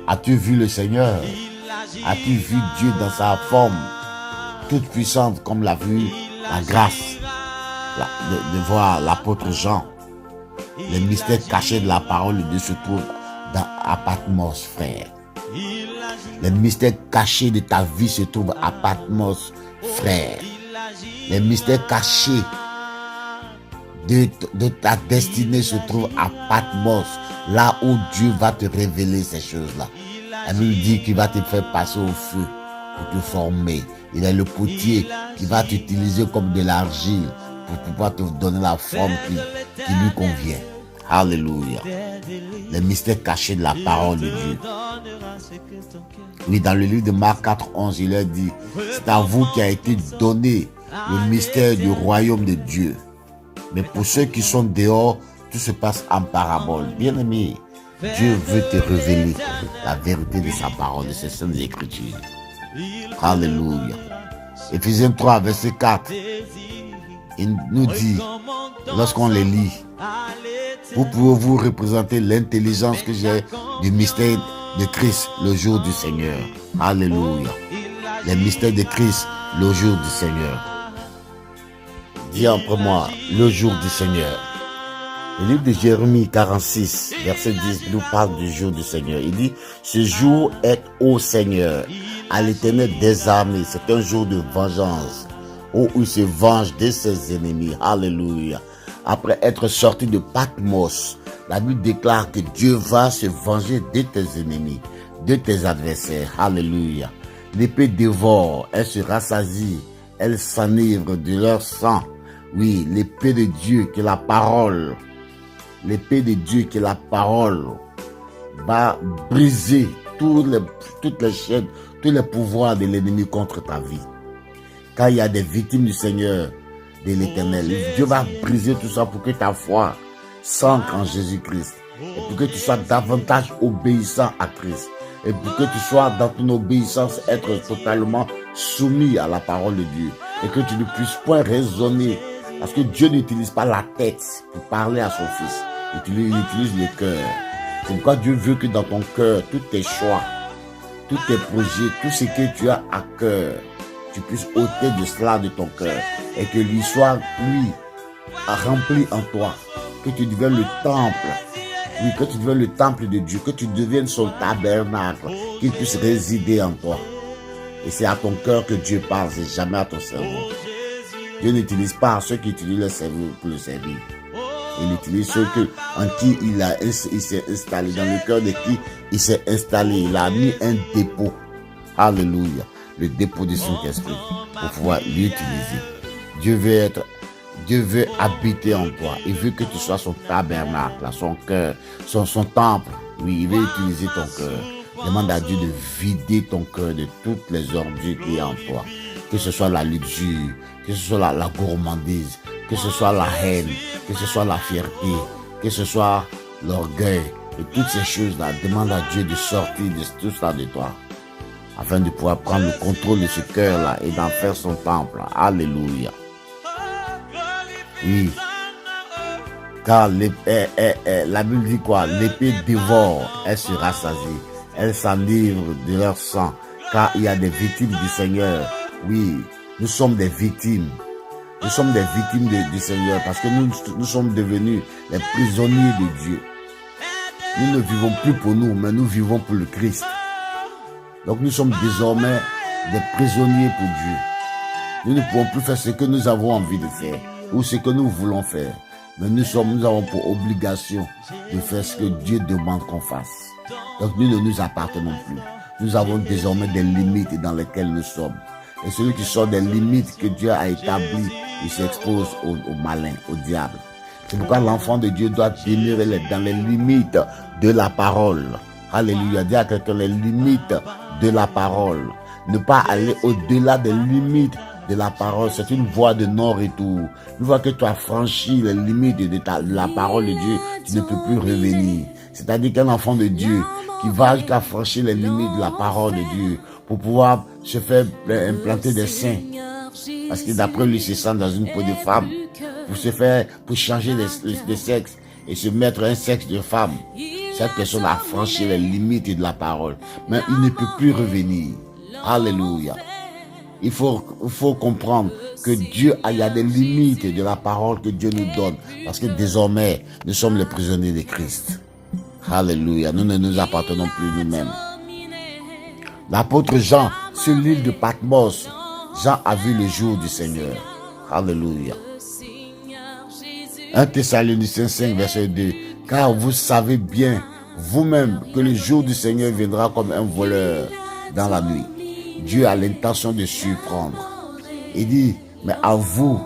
As-tu vu le Seigneur? As-tu vu Dieu dans sa forme toute puissante comme l'a vu la grâce de voir l'apôtre Jean? Les mystères cachés de la parole de Dieu se trouvent à Patmos, frère. Les mystères cachés de ta vie se trouvent à Patmos, frère. Les mystères cachés de ta destinée se trouvent à Patmos, là où Dieu va te révéler ces choses-là. Elle nous dit qu'il va te faire passer au feu pour te former. Il est le potier qui va t'utiliser comme de l'argile pour pouvoir te donner la forme qui lui convient. Alléluia. Les mystères cachés de la parole de Dieu. Oui, dans le livre de Marc 4:11, il a dit, c'est à vous qui a été donné le mystère du royaume de Dieu. Mais pour ceux qui sont dehors, tout se passe en parabole. Bien-aimé, Dieu veut te révéler la vérité de sa parole, de ses saintes écritures. Alléluia. Éphésiens 3, verset 4, il nous dit, lorsqu'on les lit, vous pouvez vous représenter l'intelligence que j'ai du mystère de Christ le jour du Seigneur. Alléluia. Les mystères de Christ le jour du Seigneur. Dis après moi, le jour du Seigneur. Le livre de Jérémie 46, verset 10, nous parle du jour du Seigneur. Il dit, ce jour est au Seigneur, à l'Éternel des armées. C'est un jour de vengeance, où il se venge de ses ennemis. Alléluia. Après être sorti de Patmos, la Bible déclare que Dieu va se venger de tes ennemis, de tes adversaires. Alléluia. L'épée dévore, elle se rassasie, elle s'enivre de leur sang. Oui, l'épée de Dieu qui est la parole. L'épée de Dieu qui est la parole va briser toutes les chaînes, tous les pouvoirs de l'ennemi contre ta vie. Quand il y a des victimes du Seigneur, de l'Éternel, Dieu va briser tout ça pour que ta foi s'ancre en Jésus-Christ et pour que tu sois davantage obéissant à Christ et pour que tu sois dans ton obéissance être totalement soumis à la parole de Dieu et que tu ne puisses point raisonner parce que Dieu n'utilise pas la tête pour parler à son fils, il utilise le cœur. C'est pourquoi Dieu veut que dans ton cœur, tous tes choix, tous tes projets, tout ce que tu as à cœur, tu puisses ôter de cela de ton cœur et que lui soit, lui, rempli en toi, que tu deviennes le temple, oui, que tu deviennes le temple de Dieu, que tu deviennes son tabernacle, qu'il puisse résider en toi. Et c'est à ton cœur que Dieu parle, c'est jamais à ton cerveau. Dieu n'utilise pas ceux qui utilisent le cerveau pour le servir. Il utilise ceux en qui il s'est installé, dans le cœur de qui il s'est installé. Il a mis un dépôt. Alléluia. Le dépôt du Saint-Esprit pour pouvoir l'utiliser. Dieu veut habiter en toi. Il veut que tu sois son tabernacle, son cœur, son temple. Oui, il veut utiliser ton cœur. Demande à Dieu de vider ton cœur de toutes les ordures qui est en toi. Que ce soit la luxure, que ce soit la gourmandise, que ce soit la haine, que ce soit la fierté, que ce soit l'orgueil. Et toutes ces choses-là, demande à Dieu de sortir de tout ça de toi. Afin de pouvoir prendre le contrôle de ce cœur-là et d'en faire son temple. Alléluia. Oui. Car la Bible dit quoi? L'épée dévore, elle se rassasie. elles s'enivrent de leur sang, car il y a des victimes du Seigneur. Oui, nous sommes des victimes. Nous sommes des victimes du Seigneur parce que nous sommes devenus les prisonniers de Dieu. Nous ne vivons plus pour nous, mais nous vivons pour le Christ. Donc nous sommes désormais des prisonniers pour Dieu. Nous ne pouvons plus faire ce que nous avons envie de faire ou ce que nous voulons faire. Mais nous avons pour obligation de faire ce que Dieu demande qu'on fasse. Donc nous ne nous appartenons plus. Nous avons désormais des limites dans lesquelles nous sommes. Et celui qui sort des limites que Dieu a établies, il s'expose au malin, au diable. C'est pourquoi l'enfant de Dieu doit demeurer dans les limites de la parole. Alléluia. Dis à quelqu'un les limites de la parole. Ne pas aller au-delà des limites de la parole. C'est une voie de non-retour. Une fois que tu as franchi les limites de la parole de Dieu, tu ne peux plus revenir. C'est-à-dire qu'un enfant de Dieu qui va jusqu'à franchir les limites de la parole de Dieu pour pouvoir se faire implanter des seins. Parce que d'après lui, se sent dans une peau de femme. Pour changer de sexe et se mettre un sexe de femme. Cette personne a franchi les limites de la parole. Mais il ne peut plus revenir. Alléluia. Il faut comprendre que il y a des limites de la parole que Dieu nous donne. Parce que désormais, nous sommes les prisonniers de Christ. Alléluia. Nous ne nous appartenons plus nous-mêmes. L'apôtre Jean, sur l'île de Patmos, Jean a vu le jour du Seigneur. Alléluia. 1 Thessaloniciens 5, verset 2. Car vous savez bien vous-même que le jour du Seigneur viendra comme un voleur dans la nuit. Dieu a l'intention de surprendre. Il dit, mais à vous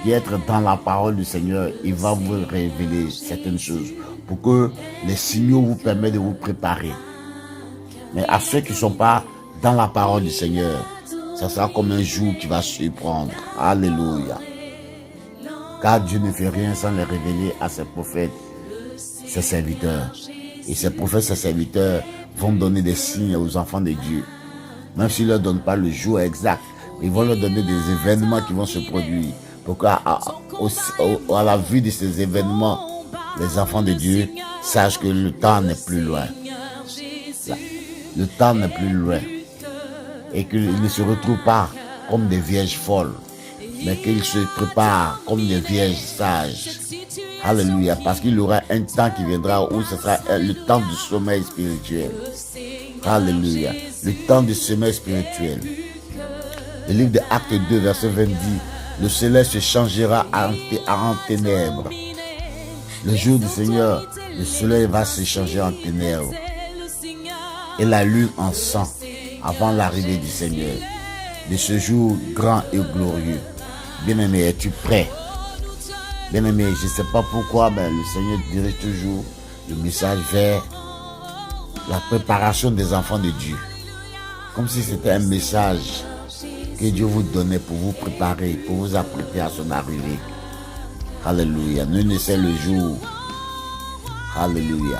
qui êtes dans la parole du Seigneur, il va vous révéler certaines choses pour que les signaux vous permettent de vous préparer. Mais à ceux qui ne sont pas dans la parole du Seigneur, ça sera comme un jour qui va surprendre. Alléluia. Car Dieu ne fait rien sans le révéler à ses prophètes, ses serviteurs. Et ces prophètes, ses serviteurs vont donner des signes aux enfants de Dieu. Même s'ils ne leur donnent pas le jour exact, ils vont leur donner des événements qui vont se produire. Pour qu'à la vue de ces événements, les enfants de Dieu sachent que le temps n'est plus loin. Le temps n'est plus loin. Et qu'ils ne se retrouvent pas comme des vierges folles, mais qu'ils se préparent comme des vierges sages. Alléluia. Parce qu'il y aura un temps qui viendra où ce sera le temps du sommeil spirituel. Alléluia. Le temps du sommeil spirituel. Le livre de Actes 2, verset 20 dit, le soleil se changera en ténèbres. Le jour du Seigneur, le soleil va se changer en ténèbres. Et la lune en sang avant l'arrivée du Seigneur. De ce jour grand et glorieux. Bien-aimé, es-tu prêt? Bien-aimé, je ne sais pas pourquoi, mais le Seigneur dirige toujours le message vers la préparation des enfants de Dieu. Comme si c'était un message que Dieu vous donnait pour vous préparer, pour vous apprêter à son arrivée. Alléluia. Nul ne sait le jour. Alléluia.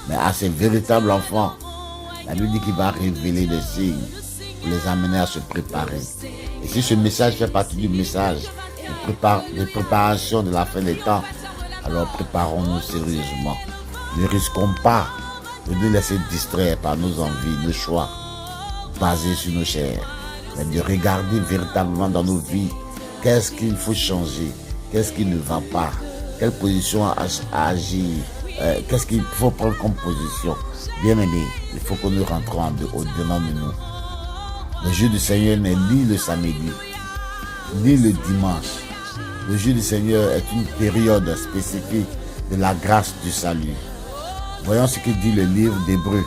Mais à ces véritables enfants, la Bible dit qu'il va révéler des signes pour les amener à se préparer. Et si ce message fait partie du message de préparation de la fin des temps, alors préparons-nous sérieusement. Ne risquons pas de nous laisser distraire par nos envies, nos choix, basés sur nos chairs, mais de regarder véritablement dans nos vies qu'est-ce qu'il faut changer, qu'est-ce qui ne va pas, quelle position à agir, qu'est-ce qu'il faut prendre comme position. Bien aimé, il faut que nous rentrons au-dedans de nous. Le jour du Seigneur n'est ni le samedi, ni le dimanche. Le jour du Seigneur est une période spécifique de la grâce du salut. Voyons ce que dit le livre d'Hébreux.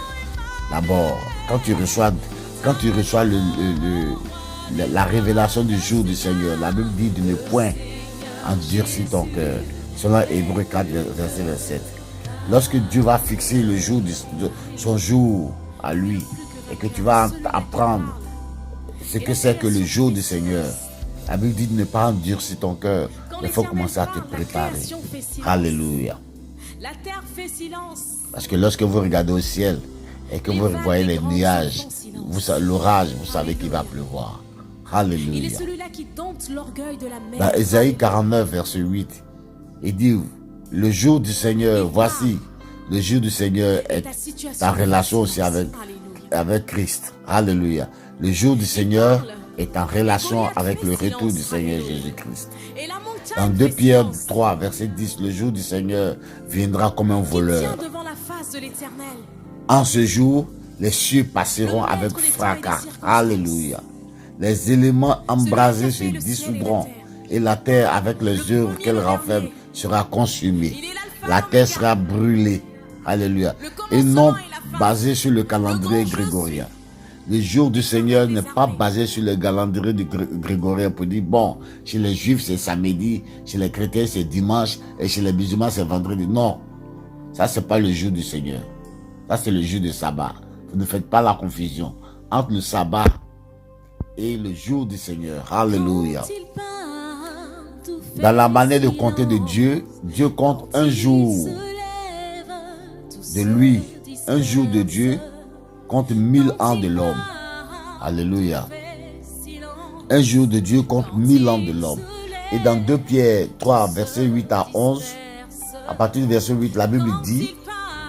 D'abord, quand tu reçois la révélation du jour du Seigneur, la Bible dit de ne point endurcir ton cœur. Selon Hébreux 4, verset 27. Lorsque Dieu va fixer le jour son jour à lui, et que tu vas apprendre ce que c'est que le jour du Seigneur, la Bible dit de ne pas endurcir ton cœur, mais il faut commencer à te préparer. Alléluia. Parce que lorsque vous regardez au ciel et que vous voyez les nuages, l'orage, vous savez qu'il va pleuvoir. Alléluia. Dans Ésaïe 49, verset 8, il dit, le jour du Seigneur, voici, Le jour du Seigneur est en relation aussi avec Christ. Alléluia. Le jour du Seigneur est en relation avec le retour du Seigneur Jésus-Christ. Dans 2 Pierre 3, verset 10, le jour du Seigneur viendra comme un voleur. En ce jour, les cieux passeront avec fracas. Alléluia. Les éléments embrasés se dissoudront et la terre avec les œuvres qu'elle renferme sera consumée. La terre sera brûlée. Alléluia. Et non basée sur le calendrier grégorien. Le jour du Seigneur n'est pas basé sur le calendrier du grégorien pour dire, bon, chez les Juifs c'est samedi, chez les chrétiens c'est dimanche et chez les musulmans c'est vendredi. Non, ça c'est pas le jour du Seigneur. Ça c'est le jour du sabbat. Vous ne faites pas la confusion entre le sabbat et le jour du Seigneur. Alléluia. Dans la manière de compter de Dieu, Dieu compte un jour de lui. Un jour de Dieu compte 1000 ans de l'homme. Alléluia. Un jour de Dieu compte 1000 ans de l'homme. Et dans 2 Pierre 3, versets 8 à 11, à partir du verset 8, la Bible dit,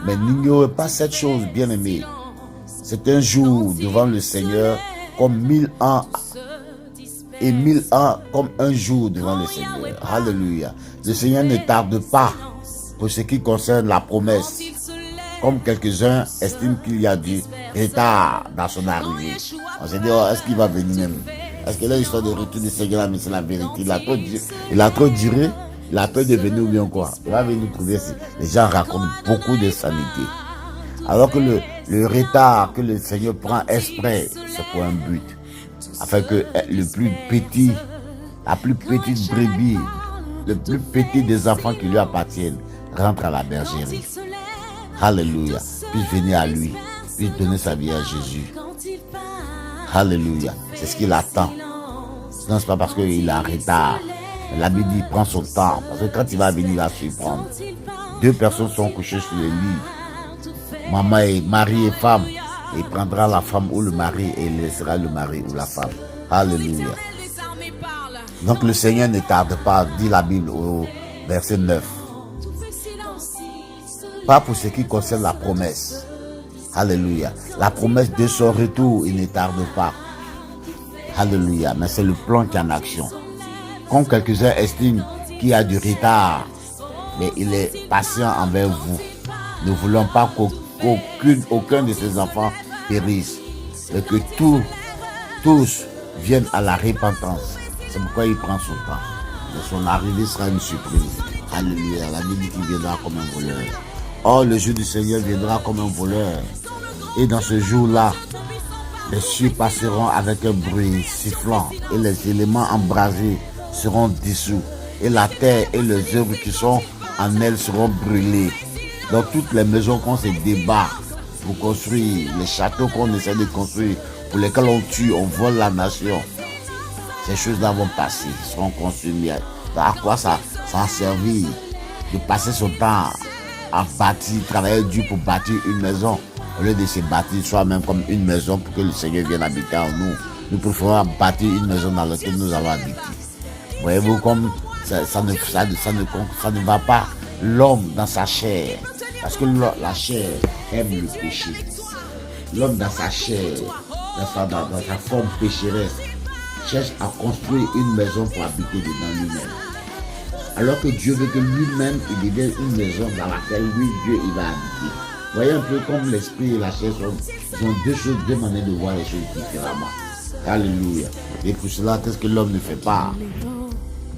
mais n'ignorez pas cette chose, bien-aimés. C'est un jour devant le Seigneur comme 1000 ans et 1000 ans comme un jour devant le Seigneur. Alléluia. Le Seigneur ne tarde pas pour ce qui concerne la promesse. Comme quelques-uns estiment qu'il y a du retard dans son arrivée. On se dit, oh, est-ce qu'il va venir même? Est-ce que l'histoire de retour du Seigneur, mais c'est la vérité? Il a trop duré, il a peur de venir ou bien quoi? Il va venir trouver ici. Les gens racontent beaucoup de sanité. Alors que le retard que le Seigneur prend exprès, c'est pour un but. Afin que le plus petit, la plus petite brebis, le plus petit des enfants qui lui appartiennent, rentre à la bergerie. Alléluia. Puisse venir à lui. Puisse donner sa vie à Jésus. Alléluia. C'est ce qu'il attend. Sinon, c'est pas parce qu'il est en retard. Mais la Bible dit, prend son temps. Parce que quand il va venir, il va surprendre. 2 personnes sont couchées sur le lit. Maman et mari et femme. Et il prendra la femme ou le mari et il laissera le mari ou la femme. Alléluia. Donc le Seigneur ne tarde pas, dit la Bible au verset 9. Pas pour ce qui concerne la promesse. Alléluia. La promesse de son retour, il ne tarde pas. Alléluia. Mais c'est le plan qui est en action. Comme quelques-uns estiment qu'il y a du retard, mais il est patient envers vous. Nous ne voulons pas qu'aucun de ses enfants périsse, mais que tous viennent à la repentance. C'est pourquoi il prend son temps. Mais son arrivée sera une surprise. Alléluia. La Bible dit qu'il viendra comme un voleur. Oh, le jour du Seigneur viendra comme un voleur. Et dans ce jour-là, les cieux passeront avec un bruit sifflant et les éléments embrasés seront dissous. Et la terre et les œuvres qui sont en elle seront brûlées. Dans toutes les maisons qu'on se débat pour construire, les châteaux qu'on essaie de construire, pour lesquels on tue, on vole la nation, ces choses-là vont passer, seront consumées. À quoi ça a servi de passer son temps à bâtir, travailler dur pour bâtir une maison, au lieu de se bâtir soi-même comme une maison pour que le Seigneur vienne habiter en nous? Nous préférons bâtir une maison dans laquelle nous allons habiter. Voyez-vous comme ça ne va pas. L'homme dans sa chair, parce que la chair aime le péché. L'homme dans sa chair, dans sa forme pécheresse, cherche à construire une maison pour habiter dedans lui-même. Alors que Dieu veut que lui-même, il devienne une maison dans laquelle lui, Dieu, il va habiter. Voyez un peu comme l'esprit et la chair sont deux manières de voir les choses différemment. Alléluia. Et pour cela, qu'est-ce que l'homme ne fait pas?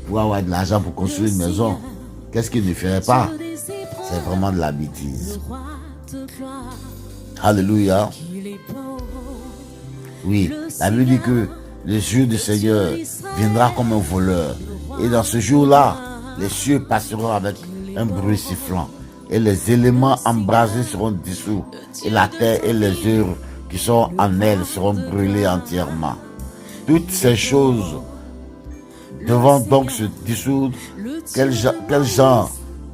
Pour avoir de l'argent pour construire une maison, qu'est-ce qu'il ne ferait pas? C'est vraiment de la bêtise. Alléluia. Oui, la Bible dit que le jour du Seigneur viendra comme un voleur. Et dans ce jour-là, les cieux passeront avec un bruit sifflant. Et les éléments embrasés seront dissous. Et la terre et les œuvres qui sont en elle seront brûlées entièrement. Toutes ces choses devront donc se dissoudre. Quel genre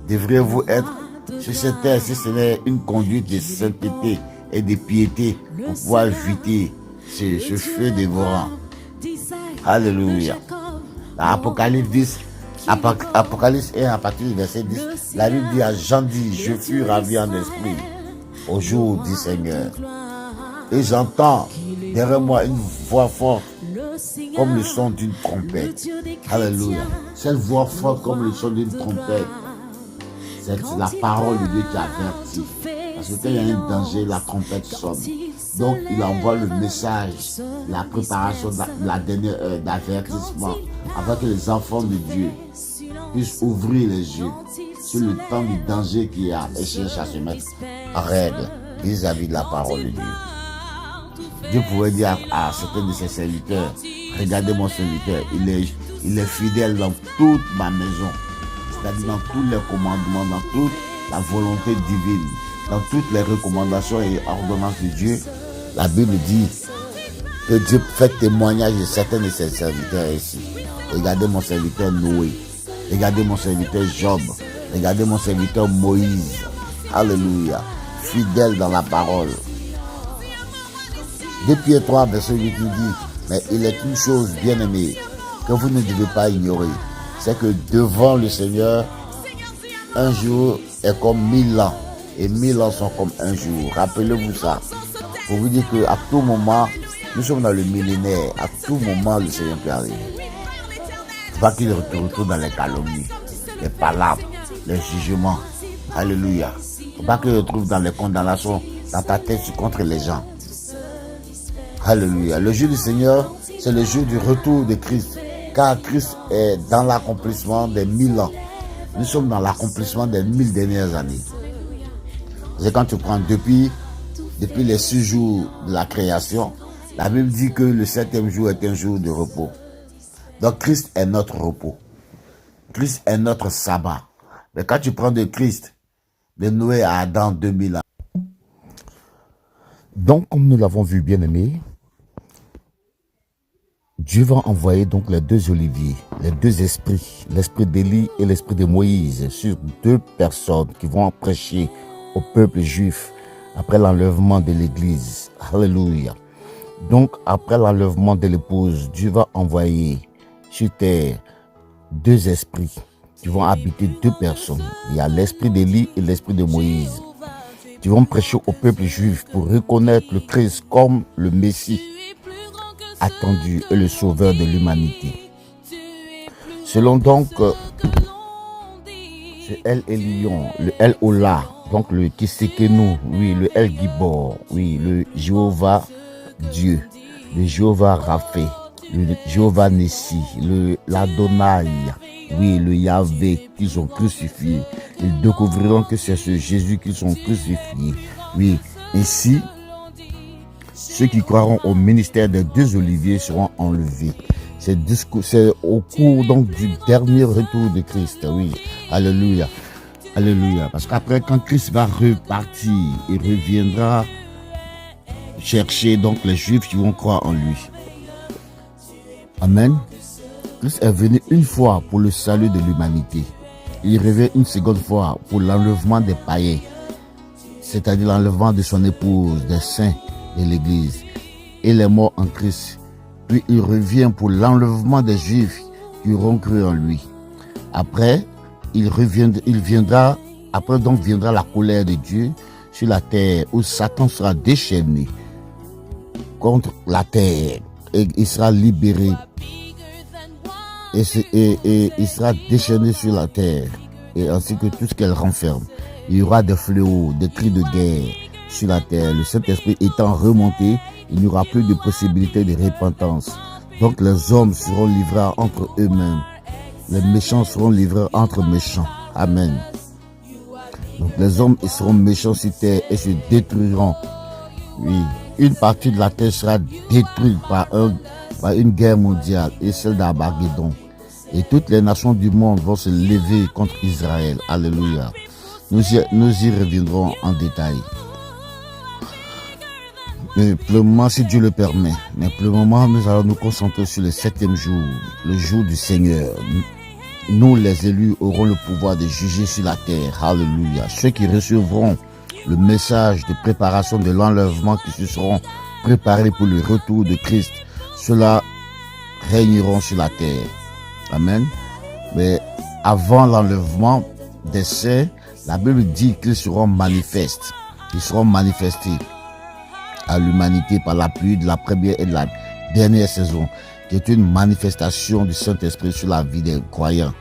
devriez-vous être sur cette terre si ce n'est une conduite de sainteté et de piété pour pouvoir éviter ce feu dévorant? Alléluia. L'Apocalypse 10, Apocalypse 1 à partir du verset 10, la Bible dit à Jean dit, je fus ravi en esprit au jour du Seigneur. Et j'entends derrière moi une voix forte comme le son d'une trompette. Alléluia. Cette voix forte comme le son d'une trompette, c'est la parole de Dieu qui avertit. Parce que quand il y a un danger, la trompette sonne. Donc il envoie le message, la préparation de la dernière heure d'avertissement, afin que les enfants de Dieu puissent ouvrir les yeux sur le temps du danger qu'il y a et cherchent à se mettre en règle vis-à-vis de la parole de Dieu. Dieu pourrait dire à certains de ses serviteurs, regardez mon serviteur, il est fidèle dans toute ma maison, c'est-à-dire dans tous les commandements, dans toute la volonté divine, dans toutes les recommandations et ordonnances de Dieu. La Bible dit que Dieu fait témoignage de certains de ses serviteurs ici. Regardez mon serviteur Noé, regardez mon serviteur Job, regardez mon serviteur Moïse. Alléluia, fidèle dans la parole. 2 Pierre 3, verset 8 nous dit, mais il est une chose bien aimée que vous ne devez pas ignorer, c'est que devant le Seigneur, un jour est comme 1000 ans et 1000 ans sont comme un jour. Rappelez-vous ça. Pour vous dire qu'à tout moment, nous sommes dans le millénaire, à tout moment le Seigneur peut arriver. Il ne faut pas qu'il retourne dans les calomnies, les palabres, les jugements. Alléluia. Il ne faut pas qu'il retrouve dans les condamnations, dans ta tête contre les gens. Alléluia. Le jour du Seigneur, c'est le jour du retour de Christ. Car Christ est dans l'accomplissement des 1000 ans. Nous sommes dans l'accomplissement des 1000 dernières années. C'est quand tu prends depuis les 6 jours de la création, la Bible dit que le 7e jour est un jour de repos. Donc Christ est notre repos. Christ est notre sabbat. Mais quand tu prends de Christ, de Noé à Adam 2000 ans. Donc, comme nous l'avons vu, bien aimé, Dieu va envoyer donc les 2 oliviers, les 2 esprits, l'esprit d'Élie et l'esprit de Moïse, sur 2 personnes qui vont prêcher au peuple juif après l'enlèvement de l'église. Alléluia. Donc, après l'enlèvement de l'épouse, Dieu va envoyer sur terre 2 esprits qui vont habiter 2 personnes. Il y a l'esprit d'Élie et l'esprit de Moïse, qui vont prêcher au peuple juif pour reconnaître le Christ comme le Messie attendu et le sauveur de l'humanité. Selon donc ce El Elyon, le El Ola, donc le Kisekenu, oui, le El Gibor, oui, le Jéhovah Dieu, le Jéhovah Rapha, le Jéhovah Nessi, l'Adonai, oui, le Yahvé qu'ils ont crucifié. Ils découvriront que c'est ce Jésus qu'ils ont crucifié. Oui, ainsi, ceux qui croiront au ministère des 2 oliviers seront enlevés. C'est au cours donc du dernier retour de Christ. Oui, alléluia, alléluia. Parce qu'après, quand Christ va repartir, il reviendra chercher donc les Juifs qui vont croire en lui. Amen. Christ est venu une fois pour le salut de l'humanité. Il revient une seconde fois pour l'enlèvement des païens, c'est-à-dire l'enlèvement de son épouse, des saints de l'Église et les morts en Christ. Puis il revient pour l'enlèvement des Juifs qui auront cru en lui. Après, viendra la colère de Dieu sur la terre, où Satan sera déchaîné contre la terre et il sera libéré. Et il sera déchaîné sur la terre, et ainsi que tout ce qu'elle renferme. Il y aura des fléaux, des cris de guerre sur la terre. Le Saint-Esprit étant remonté, il n'y aura plus de possibilité de repentance. Donc les hommes seront livrés entre eux-mêmes. Les méchants seront livrés entre méchants. Amen. Donc les hommes seront méchants sur terre et se détruiront. Oui, une partie de la terre sera détruite par une guerre mondiale, et celle d'Armageddon. Et toutes les nations du monde vont se lever contre Israël. Alléluia. Nous y reviendrons en détail. Mais pour le moment, si Dieu le permet. Mais pour le moment, nous allons nous concentrer sur le 7e jour, le jour du Seigneur. Nous, les élus, aurons le pouvoir de juger sur la terre. Alléluia. Ceux qui recevront le message de préparation de l'enlèvement, qui se seront préparés pour le retour de Christ, ceux-là régneront sur la terre. Amen. Mais avant l'enlèvement des saints, la Bible dit qu'ils seront manifestes. Ils seront manifestés à l'humanité par la pluie de la première et de la dernière saison, qui est une manifestation du Saint-Esprit sur la vie des croyants.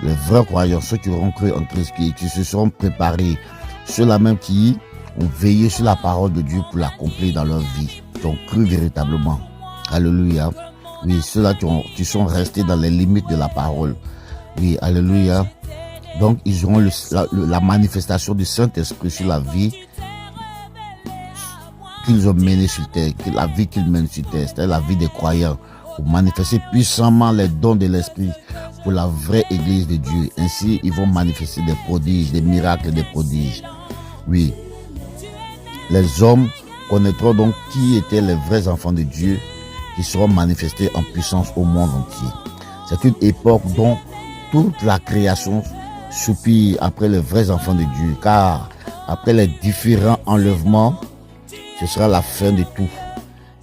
Les vrais croyants, ceux qui auront cru en Christ, qui se seront préparés, ceux-là même qui ont veillé sur la parole de Dieu pour l'accomplir dans leur vie, qui ont cru véritablement. Alléluia. Oui, ceux-là qui sont restés dans les limites de la parole. Oui, alléluia. Donc, ils auront la manifestation du Saint-Esprit sur la vie qu'ils ont menée sur terre, la vie qu'ils mènent sur terre, c'est-à-dire la vie des croyants, pour manifester puissamment les dons de l'Esprit pour la vraie Église de Dieu. Ainsi, ils vont manifester des prodiges, des miracles, des prodiges. Oui. Les hommes connaîtront donc qui étaient les vrais enfants de Dieu qui seront manifestés en puissance au monde entier. C'est une époque dont toute la création soupire après les vrais enfants de Dieu, car après les différents enlèvements, ce sera la fin de tout.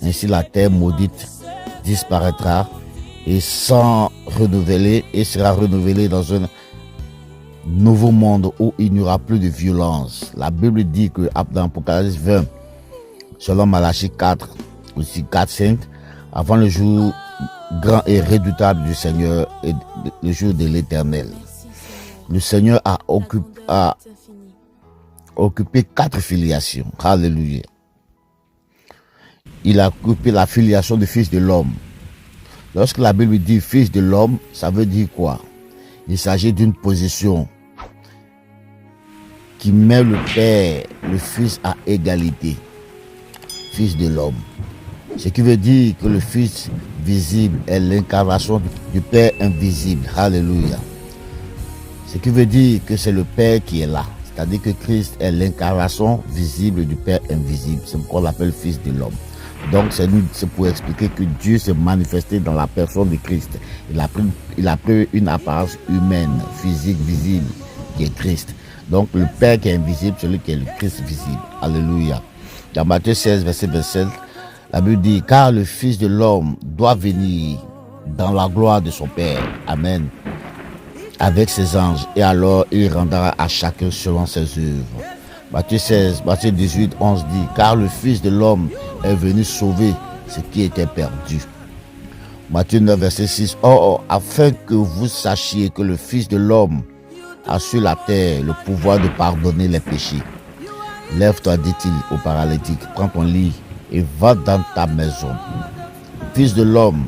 Ainsi la terre maudite disparaîtra et sera renouvelée dans un nouveau monde où il n'y aura plus de violence. La Bible dit que dans Apocalypse 20, selon Malachie 4, aussi 4-5, avant le jour grand et redoutable du Seigneur et le jour de l'Éternel. Le Seigneur a occupé 4 filiations. Alléluia. Il a occupé la filiation du Fils de l'homme. Lorsque la Bible dit Fils de l'homme, ça veut dire quoi? Il s'agit d'une position qui met le Père, le Fils à égalité. Fils de l'homme. Ce qui veut dire que le Fils visible est l'incarnation du Père invisible. Alléluia. Ce qui veut dire que c'est le Père qui est là. C'est-à-dire que Christ est l'incarnation visible du Père invisible. C'est pourquoi on l'appelle Fils de l'homme. Donc c'est pour expliquer que Dieu s'est manifesté dans la personne de Christ. Il a pris une apparence humaine, physique, visible, qui est Christ. Donc le Père qui est invisible, celui qui est le Christ visible. Alléluia. Dans Matthieu 16, verset 27, la Bible dit, car le Fils de l'homme doit venir dans la gloire de son Père. Amen. Avec ses anges, et alors il rendra à chacun selon ses œuvres. Matthieu 18, 11 dit, car le Fils de l'homme est venu sauver ce qui était perdu. Matthieu 9, verset 6, or, afin que vous sachiez que le Fils de l'homme a sur la terre le pouvoir de pardonner les péchés. Lève-toi, dit-il au paralytique, prends ton lit et va dans ta maison. Fils de l'homme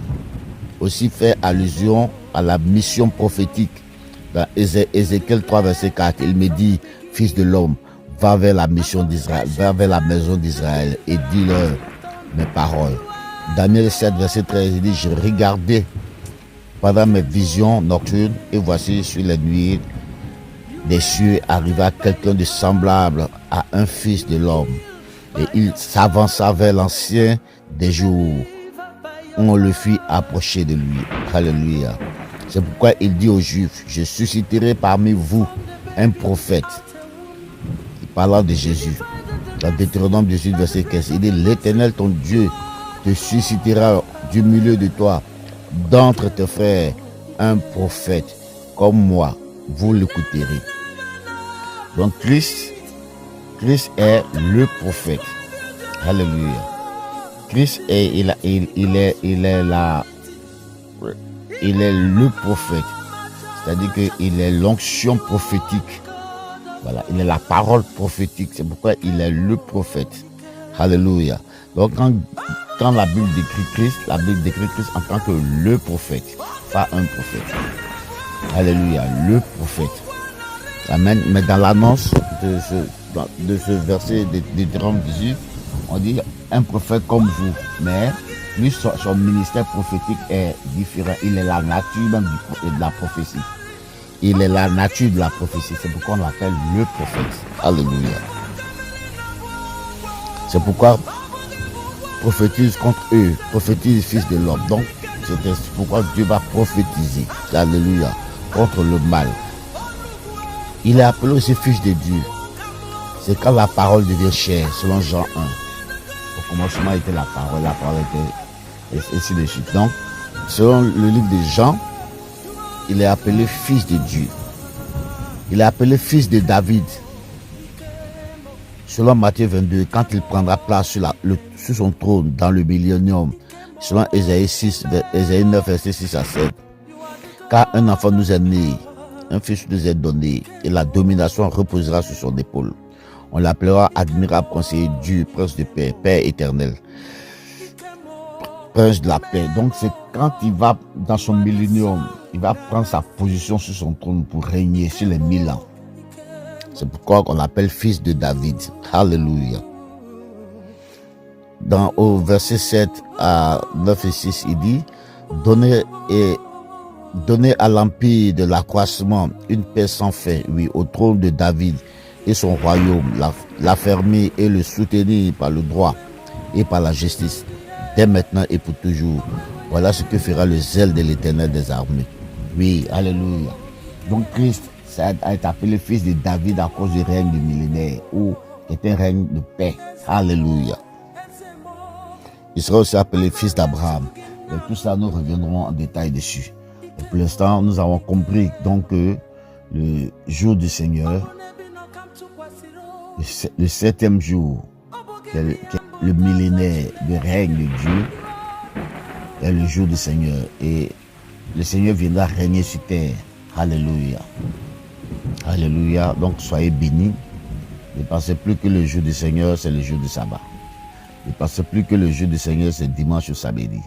aussi fait allusion à la mission prophétique. Dans Ézéchiel 3, verset 4, il me dit, Fils de l'homme, va vers la mission d'Israël, va vers la maison d'Israël et dis-leur mes paroles. Daniel 7, verset 13, il dit, je regardais pendant mes visions nocturnes et voici sur les nuées des cieux arriva quelqu'un de semblable à un fils de l'homme. Et il s'avança vers l'ancien des jours. On le fit approcher de lui. Alléluia. C'est pourquoi il dit aux Juifs, je susciterai parmi vous un prophète. Parlant de Jésus. Dans Deutéronome 18, verset 15, il dit, l'Éternel ton Dieu te suscitera du milieu de toi, d'entre tes frères, un prophète comme moi. Vous l'écouterez. Donc Christ est le prophète. Alléluia. Christ est, il est le prophète. C'est-à-dire qu'il est l'onction prophétique. Voilà, il est la parole prophétique. C'est pourquoi il est le prophète. Alléluia. Donc quand la Bible décrit Christ, la Bible décrit Christ en tant que le prophète, pas un prophète. Alléluia, le prophète. Amen. Mais dans l'annonce de ce verset de Deutéronome 18, on dit un prophète comme vous. Mais lui, son ministère prophétique est différent. Il est la nature même de la prophétie. Il est la nature de la prophétie. C'est pourquoi on l'appelle le prophète. Alléluia. C'est pourquoi prophétise contre eux, prophétise fils de l'homme. Donc, c'est pourquoi Dieu va prophétiser. Alléluia. Contre le mal. Il est appelé aussi fils de Dieu. C'est quand la parole devient chair, selon Jean 1. Au commencement était la parole était, et ainsi de suite. Donc, selon le livre de Jean, il est appelé fils de Dieu. Il est appelé fils de David. Selon Matthieu 22, quand il prendra place sur son trône dans le millénium, selon Ésaïe 9, verset 6 à 7. Car un enfant nous est né, un fils nous est donné, et la domination reposera sur son épaule. On l'appellera admirable conseiller Dieu, prince de paix, Père éternel, prince de la paix. Donc c'est quand il va dans son millénium, il va prendre sa position sur son trône pour régner sur les 1000 ans. C'est pourquoi on l'appelle fils de David. Alléluia. Au verset 7 à 9 et 6, il dit, donnez à l'empire de l'accroissement une paix sans fin, oui, au trône de David et son royaume, l'affermir et le soutenir par le droit et par la justice, dès maintenant et pour toujours. Voilà ce que fera le zèle de l'Éternel des armées. Oui, alléluia. Donc Christ a été appelé fils de David à cause du règne du millénaire, où est un règne de paix. Alléluia. Il sera aussi appelé fils d'Abraham. Et tout ça, nous reviendrons en détail dessus. Et pour l'instant, nous avons compris donc que le jour du Seigneur, le 7e jour, qui est le millénaire du règne de Dieu, est le jour du Seigneur. Et le Seigneur viendra régner sur terre. Alléluia. Alléluia. Donc soyez bénis. Ne pensez plus que le jour du Seigneur, c'est le jour du sabbat. Ne pensez plus que le jour du Seigneur, c'est dimanche ou samedi.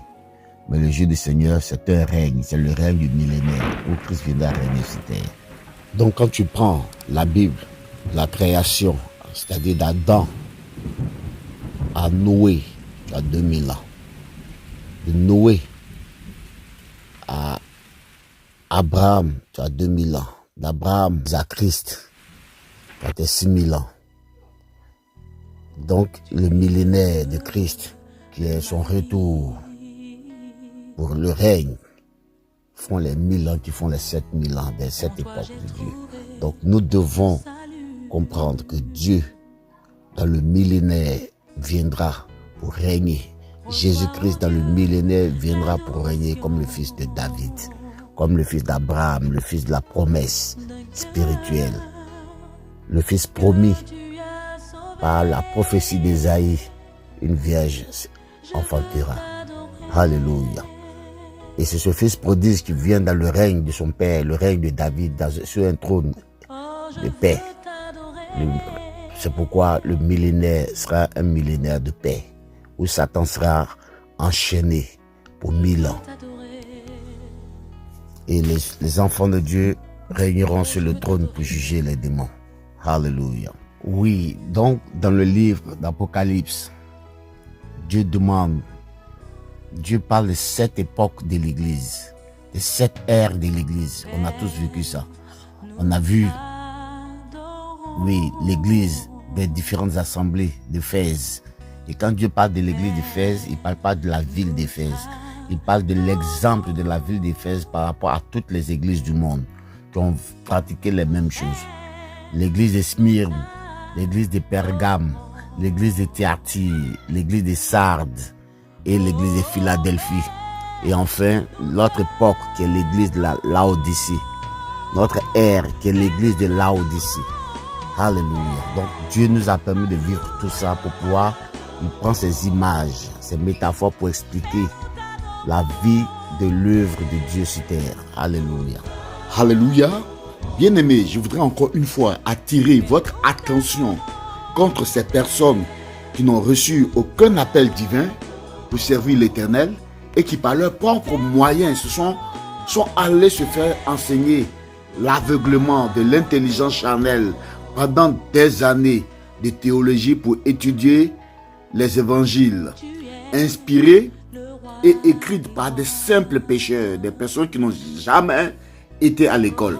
Mais le jour du Seigneur, c'est un règne. C'est le règne du millénaire où Christ viendra régner sur terre. Donc quand tu prends la Bible, la création, c'est-à-dire d'Adam à Noé, tu as 2000 ans. De Noé à Abraham, tu as 2000 ans. D'Abraham à Christ, tu as 6000 ans. Donc, le millénaire de Christ, qui est son retour pour le règne, font les 1000 ans qui font les 7000 ans de cette époque de Dieu. Donc, nous devons comprendre que Dieu, dans le millénaire, viendra pour régner. Jésus-Christ, dans le millénaire, viendra pour régner comme le fils de David, comme le fils d'Abraham, le fils de la promesse spirituelle, le fils promis par la prophétie d'Ésaïe, une vierge enfantera. Alléluia. Et c'est ce fils prodige qui vient dans le règne de son père, le règne de David, sur un trône de paix. C'est pourquoi le millénaire sera un millénaire de paix, où Satan sera enchaîné pour 1000 ans. Et les enfants de Dieu régneront sur le trône pour juger les démons. Alléluia. Oui, donc dans le livre d'Apocalypse, Dieu parle de 7 époques de l'Église, de 7 ères de l'Église. On a tous vécu ça. On a vu, oui, l'Église des différentes assemblées d'Éphèse. Et quand Dieu parle de l'Église d'Éphèse, il ne parle pas de la ville d'Éphèse. Il parle de l'exemple de la ville d'Éphèse par rapport à toutes les églises du monde qui ont pratiqué les mêmes choses. L'église de Smyrne, l'église de Pergame, l'église de Thyatire, l'église de Sardes et l'église de Philadelphie. Et enfin, l'autre époque qui est l'église de la Laodicée. Notre ère qui est l'église de Laodicée. Alléluia. Donc Dieu nous a permis de vivre tout ça pour pouvoir, il prend ces images, ces métaphores pour expliquer la vie de l'œuvre de Dieu sur terre. Alléluia. Alléluia. Bien-aimés, je voudrais encore une fois attirer votre attention contre ces personnes qui n'ont reçu aucun appel divin pour servir l'Éternel et qui par leurs propres moyens sont allés se faire enseigner l'aveuglement de l'intelligence charnelle pendant des années de théologie pour étudier les évangiles inspirés et écrits par des simples pécheurs, des personnes qui n'ont jamais été à l'école.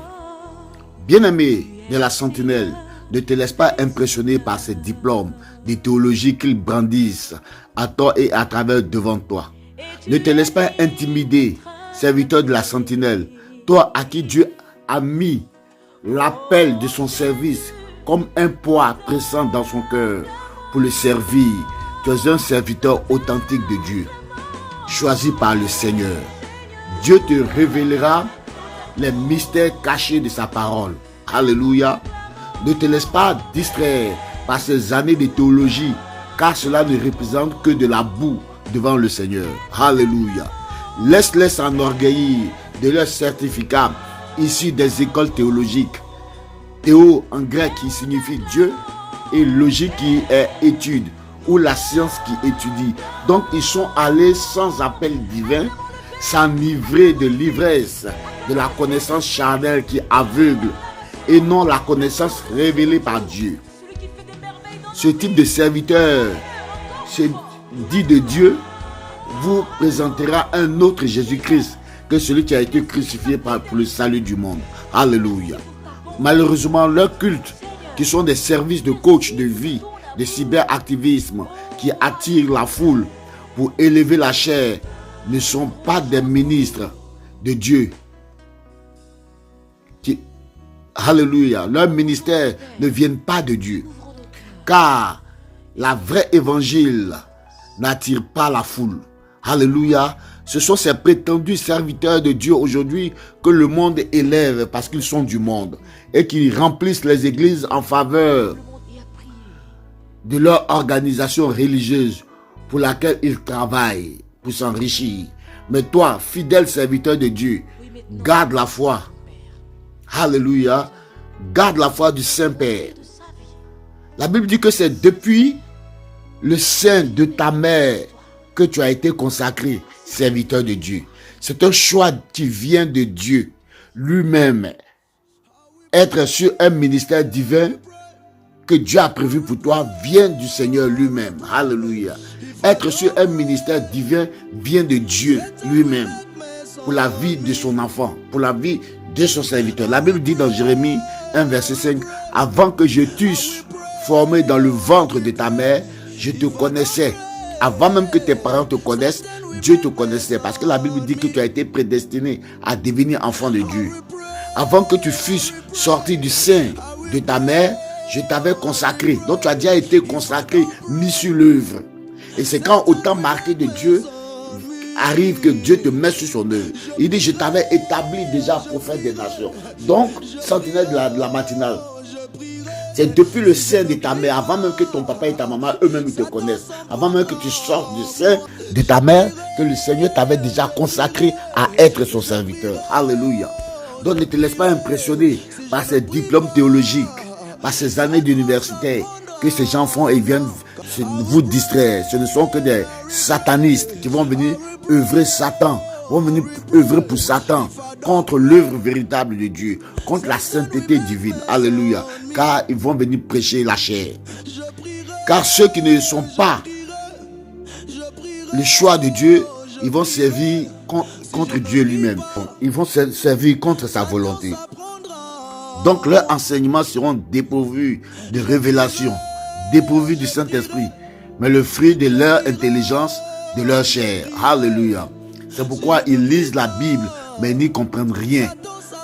Bien-aimé de la Sentinelle, ne te laisse pas impressionner par ces diplômes de théologie qu'ils brandissent à tort et à travers devant toi. Ne te laisse pas intimider, serviteur de la Sentinelle, toi à qui Dieu a mis l'appel de son service comme un poids pressant dans son cœur pour le servir. Tu es un serviteur authentique de Dieu, choisi par le Seigneur. Dieu te révélera les mystères cachés de sa parole. Alléluia. Ne te laisse pas distraire par ces années de théologie, car cela ne représente que de la boue devant le Seigneur. Alléluia. Laisse-les s'enorgueillir de leurs certificats issus des écoles théologiques. Théo en grec qui signifie Dieu et logique qui est étude ou la science qui étudie. Donc ils sont allés sans appel divin, s'enivrer de l'ivresse de la connaissance charnelle qui aveugle et non la connaissance révélée par Dieu. Ce type de serviteur, ce dit de Dieu, vous présentera un autre Jésus-Christ que celui qui a été crucifié pour le salut du monde. Alléluia. Malheureusement, leurs cultes, qui sont des services de coach de vie, de cyberactivisme, qui attirent la foule pour élever la chair, ne sont pas des ministres de Dieu. Alléluia. Leurs ministères ne viennent pas de Dieu. Car la vraie évangile n'attire pas la foule. Alléluia. Ce sont ces prétendus serviteurs de Dieu aujourd'hui que le monde élève parce qu'ils sont du monde et qui remplissent les églises en faveur de leur organisation religieuse pour laquelle ils travaillent pour s'enrichir. Mais toi, fidèle serviteur de Dieu, garde la foi. Alléluia. Garde la foi du Saint-Père. La Bible dit que c'est depuis le sein de ta mère que tu as été consacré serviteur de Dieu. C'est un choix qui vient de Dieu lui-même. Être sur un ministère divin que Dieu a prévu pour toi vient du Seigneur lui-même. Alléluia. Être sur un ministère divin vient de Dieu lui-même pour la vie de son enfant, pour la vie de son serviteur. La Bible dit dans Jérémie 1 verset 5, « Avant que je t'eusse formé dans le ventre de ta mère, je te connaissais. » Avant même que tes parents te connaissent, Dieu te connaissait. Parce que la Bible dit que tu as été prédestiné à devenir enfant de Dieu. Avant que tu fusses sorti du sein de ta mère, je t'avais consacré. Donc tu as déjà été consacré, mis sur l'œuvre. Et c'est quand au temps marqué de Dieu arrive que Dieu te met sur son œuvre. Il dit, je t'avais établi déjà prophète des nations. Donc, sentinelle de la matinale. C'est depuis le sein de ta mère, avant même que ton papa et ta maman, eux-mêmes, ils te connaissent. Avant même que tu sortes du sein de ta mère, que le Seigneur t'avait déjà consacré à être son serviteur. Alléluia. Donc ne te laisse pas impressionner par ces diplômes théologiques, par ces années d'université que ces gens font et viennent vous distraire. Ce ne sont que des satanistes qui vont venir œuvrer Satan, vont venir œuvrer pour Satan, contre l'œuvre véritable de Dieu, contre la sainteté divine. Alléluia. Car ils vont venir prêcher la chair. Car ceux qui ne sont pas le choix de Dieu, ils vont servir contre Dieu lui-même. Ils vont servir contre sa volonté. Donc leurs enseignements seront dépourvus de révélation, dépourvus du Saint-Esprit, mais le fruit de leur intelligence, de leur chair. Alléluia. C'est pourquoi ils lisent la Bible, mais ils n'y comprennent rien.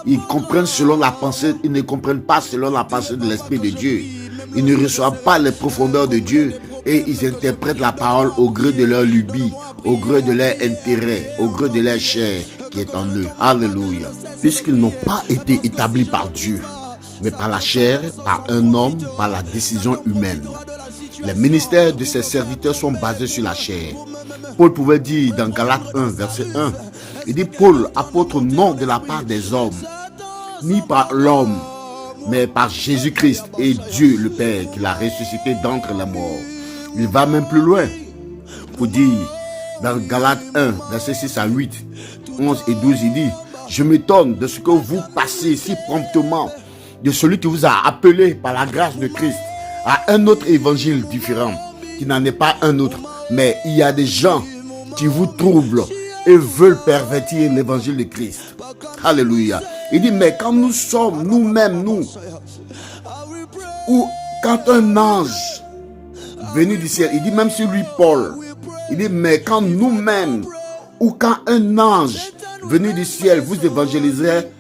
Ils comprennent selon la pensée, ils ne comprennent pas selon la pensée de l'Esprit de Dieu. Ils ne reçoivent pas les profondeurs de Dieu et ils interprètent la parole au gré de leur lubie, au gré de leur intérêt, au gré de leur chair qui est en eux. Alléluia. Puisqu'ils n'ont pas été établis par Dieu, mais par la chair, par un homme, par la décision humaine. Les ministères de ces serviteurs sont basés sur la chair. Paul pouvait dire dans Galates 1, verset 1, il dit, Paul, apôtre, non de la part des hommes, ni par l'homme, mais par Jésus-Christ et Dieu le Père qui l'a ressuscité d'entre les morts. Il va même plus loin pour dire dans Galates 1, verset 6 à 8, 11 et 12, il dit, je m'étonne de ce que vous passez si promptement de celui qui vous a appelé par la grâce de Christ à un autre évangile différent, qui n'en est pas un autre. Mais il y a des gens qui vous troublent et veulent pervertir l'évangile de Christ. Alléluia. Il dit, mais quand nous sommes nous-mêmes, nous, ou quand un ange venu du ciel, il dit même sur lui Paul, il dit, mais quand nous-mêmes, ou quand un ange venu du ciel vous évangéliserait,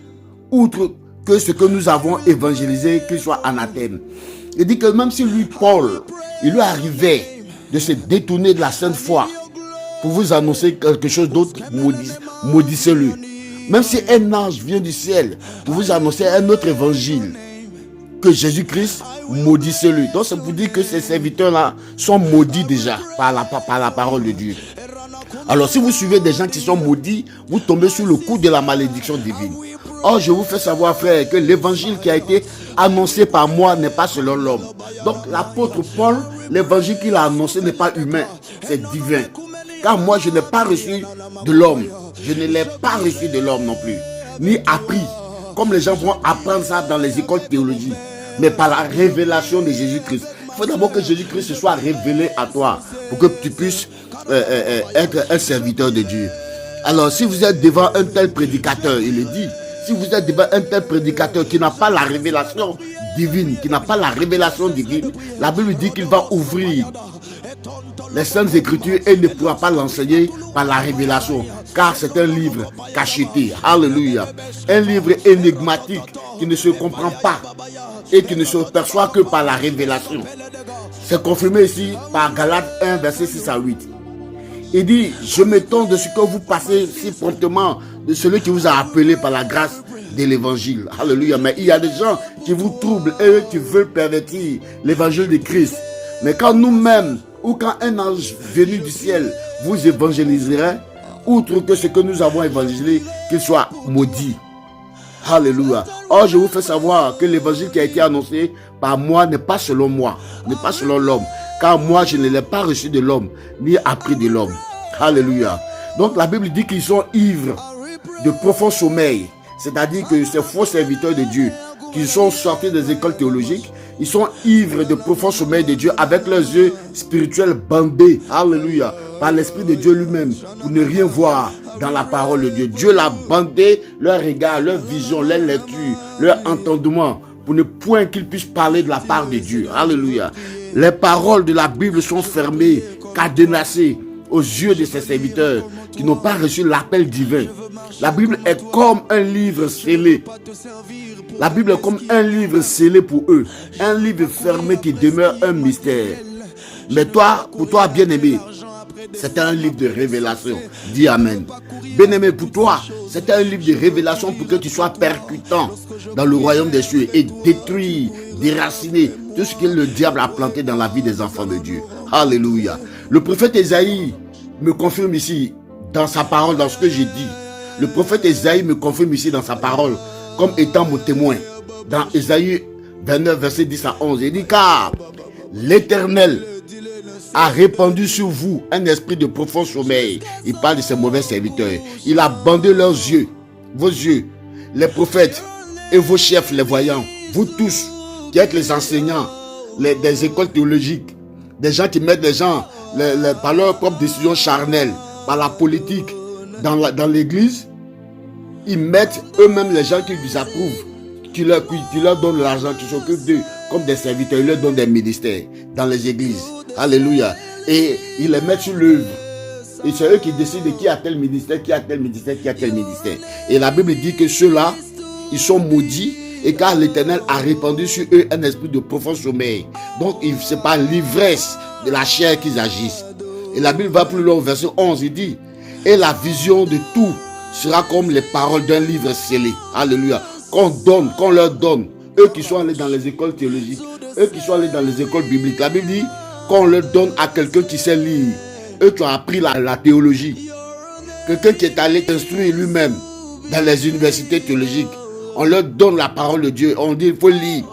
outre que ce que nous avons évangélisé, qu'il soit anathème. Il dit que même si lui, Paul, il lui arrivait de se détourner de la sainte foi pour vous annoncer quelque chose d'autre, maudissez-le. Même si un ange vient du ciel pour vous annoncer un autre évangile, que Jésus-Christ, maudissez-le. Donc c'est pour dire que ces serviteurs-là sont maudits déjà par la parole de Dieu. Alors si vous suivez des gens qui sont maudits, vous tombez sous le coup de la malédiction divine. Or je vous fais savoir, frère, que l'évangile qui a été annoncé par moi n'est pas selon l'homme. Donc l'apôtre Paul, l'évangile qu'il a annoncé n'est pas humain, c'est divin. Car moi je n'ai pas reçu de l'homme. Je ne l'ai pas reçu de l'homme non plus. Ni appris. Comme les gens vont apprendre ça dans les écoles théologiques. Mais par la révélation de Jésus-Christ. Il faut d'abord que Jésus-Christ se soit révélé à toi. Pour que tu puisses être un serviteur de Dieu. Alors si vous êtes devant un tel prédicateur, il le dit. Si vous êtes devant un tel prédicateur qui n'a pas la révélation divine, la Bible dit qu'il va ouvrir les Saintes Écritures et ne pourra pas l'enseigner par la révélation, car c'est un livre cacheté. Alléluia. Un livre énigmatique qui ne se comprend pas et qui ne se perçoit que par la révélation. C'est confirmé ici par Galates 1, verset 6 à 8. Il dit, je m'étonne de ce que vous passez si promptement de celui qui vous a appelé par la grâce de l'évangile. Alléluia. Mais il y a des gens qui vous troublent et qui veulent pervertir l'évangile de Christ. Mais quand nous-mêmes, ou quand un ange venu du ciel vous évangéliserait, outre que ce que nous avons évangélisé, qu'il soit maudit. Alléluia. Or, je vous fais savoir que l'évangile qui a été annoncé par moi n'est pas selon moi, n'est pas selon l'homme. Car moi, je ne l'ai pas reçu de l'homme, ni appris de l'homme. Alléluia. Donc, la Bible dit qu'ils sont ivres de profond sommeil. C'est-à-dire que ces faux serviteurs de Dieu, qui sont sortis des écoles théologiques, ils sont ivres de profond sommeil de Dieu avec leurs yeux spirituels bandés. Alléluia. Par l'Esprit de Dieu lui-même, pour ne rien voir dans la parole de Dieu. Dieu l'a bandé leur regard, leur vision, leur lecture, leur entendement, pour ne point qu'ils puissent parler de la part de Dieu. Alléluia. Les paroles de la Bible sont fermées, cadenassées aux yeux de ces serviteurs qui n'ont pas reçu l'appel divin. La Bible est comme un livre scellé. La Bible est comme un livre scellé pour eux. Un livre fermé qui demeure un mystère. Mais toi, pour toi, bien-aimé, c'est un livre de révélation. Dis Amen. Bien-aimé, pour toi, c'est un livre de révélation pour que tu sois percutant dans le royaume des cieux et détruire, déraciner tout ce que le diable a planté dans la vie des enfants de Dieu. Alléluia. Le prophète Ésaïe me confirme ici dans sa parole, dans ce que j'ai dit. Le prophète Ésaïe me confirme ici dans sa parole comme étant mon témoin. Dans Ésaïe 29, verset 10 à 11, il dit, car l'Éternel a répandu sur vous un esprit de profond sommeil. Il parle de ses mauvais serviteurs. Il a bandé leurs yeux, vos yeux, les prophètes et vos chefs, les voyants. Vous tous qui êtes les enseignants des écoles théologiques, des gens qui mettent les gens par leurs propres décisions charnelles, par la politique dans l'église, ils mettent eux-mêmes les gens qui vous approuvent, qui leur donnent l'argent, qui s'occupent d'eux comme des serviteurs. Ils leur donnent des ministères dans les églises. Alléluia. Et ils les mettent sur l'œuvre. Et c'est eux qui décident de qui a tel ministère, qui a tel ministère, qui a tel ministère. Et la Bible dit que ceux-là, ils sont maudits. Et car l'Éternel a répandu sur eux un esprit de profond sommeil. Donc, c'est par l'ivresse de la chair qu'ils agissent. Et la Bible va plus loin au verset 11. Il dit, et la vision de tout sera comme les paroles d'un livre scellé. Alléluia. Qu'on leur donne. Eux qui sont allés dans les écoles théologiques. Eux qui sont allés dans les écoles bibliques. La Bible dit, qu'on leur donne à quelqu'un qui sait lire. Eux qui ont appris la théologie. Quelqu'un qui est allé instruire lui-même dans les universités théologiques. On leur donne la parole de Dieu. On dit, il faut lire.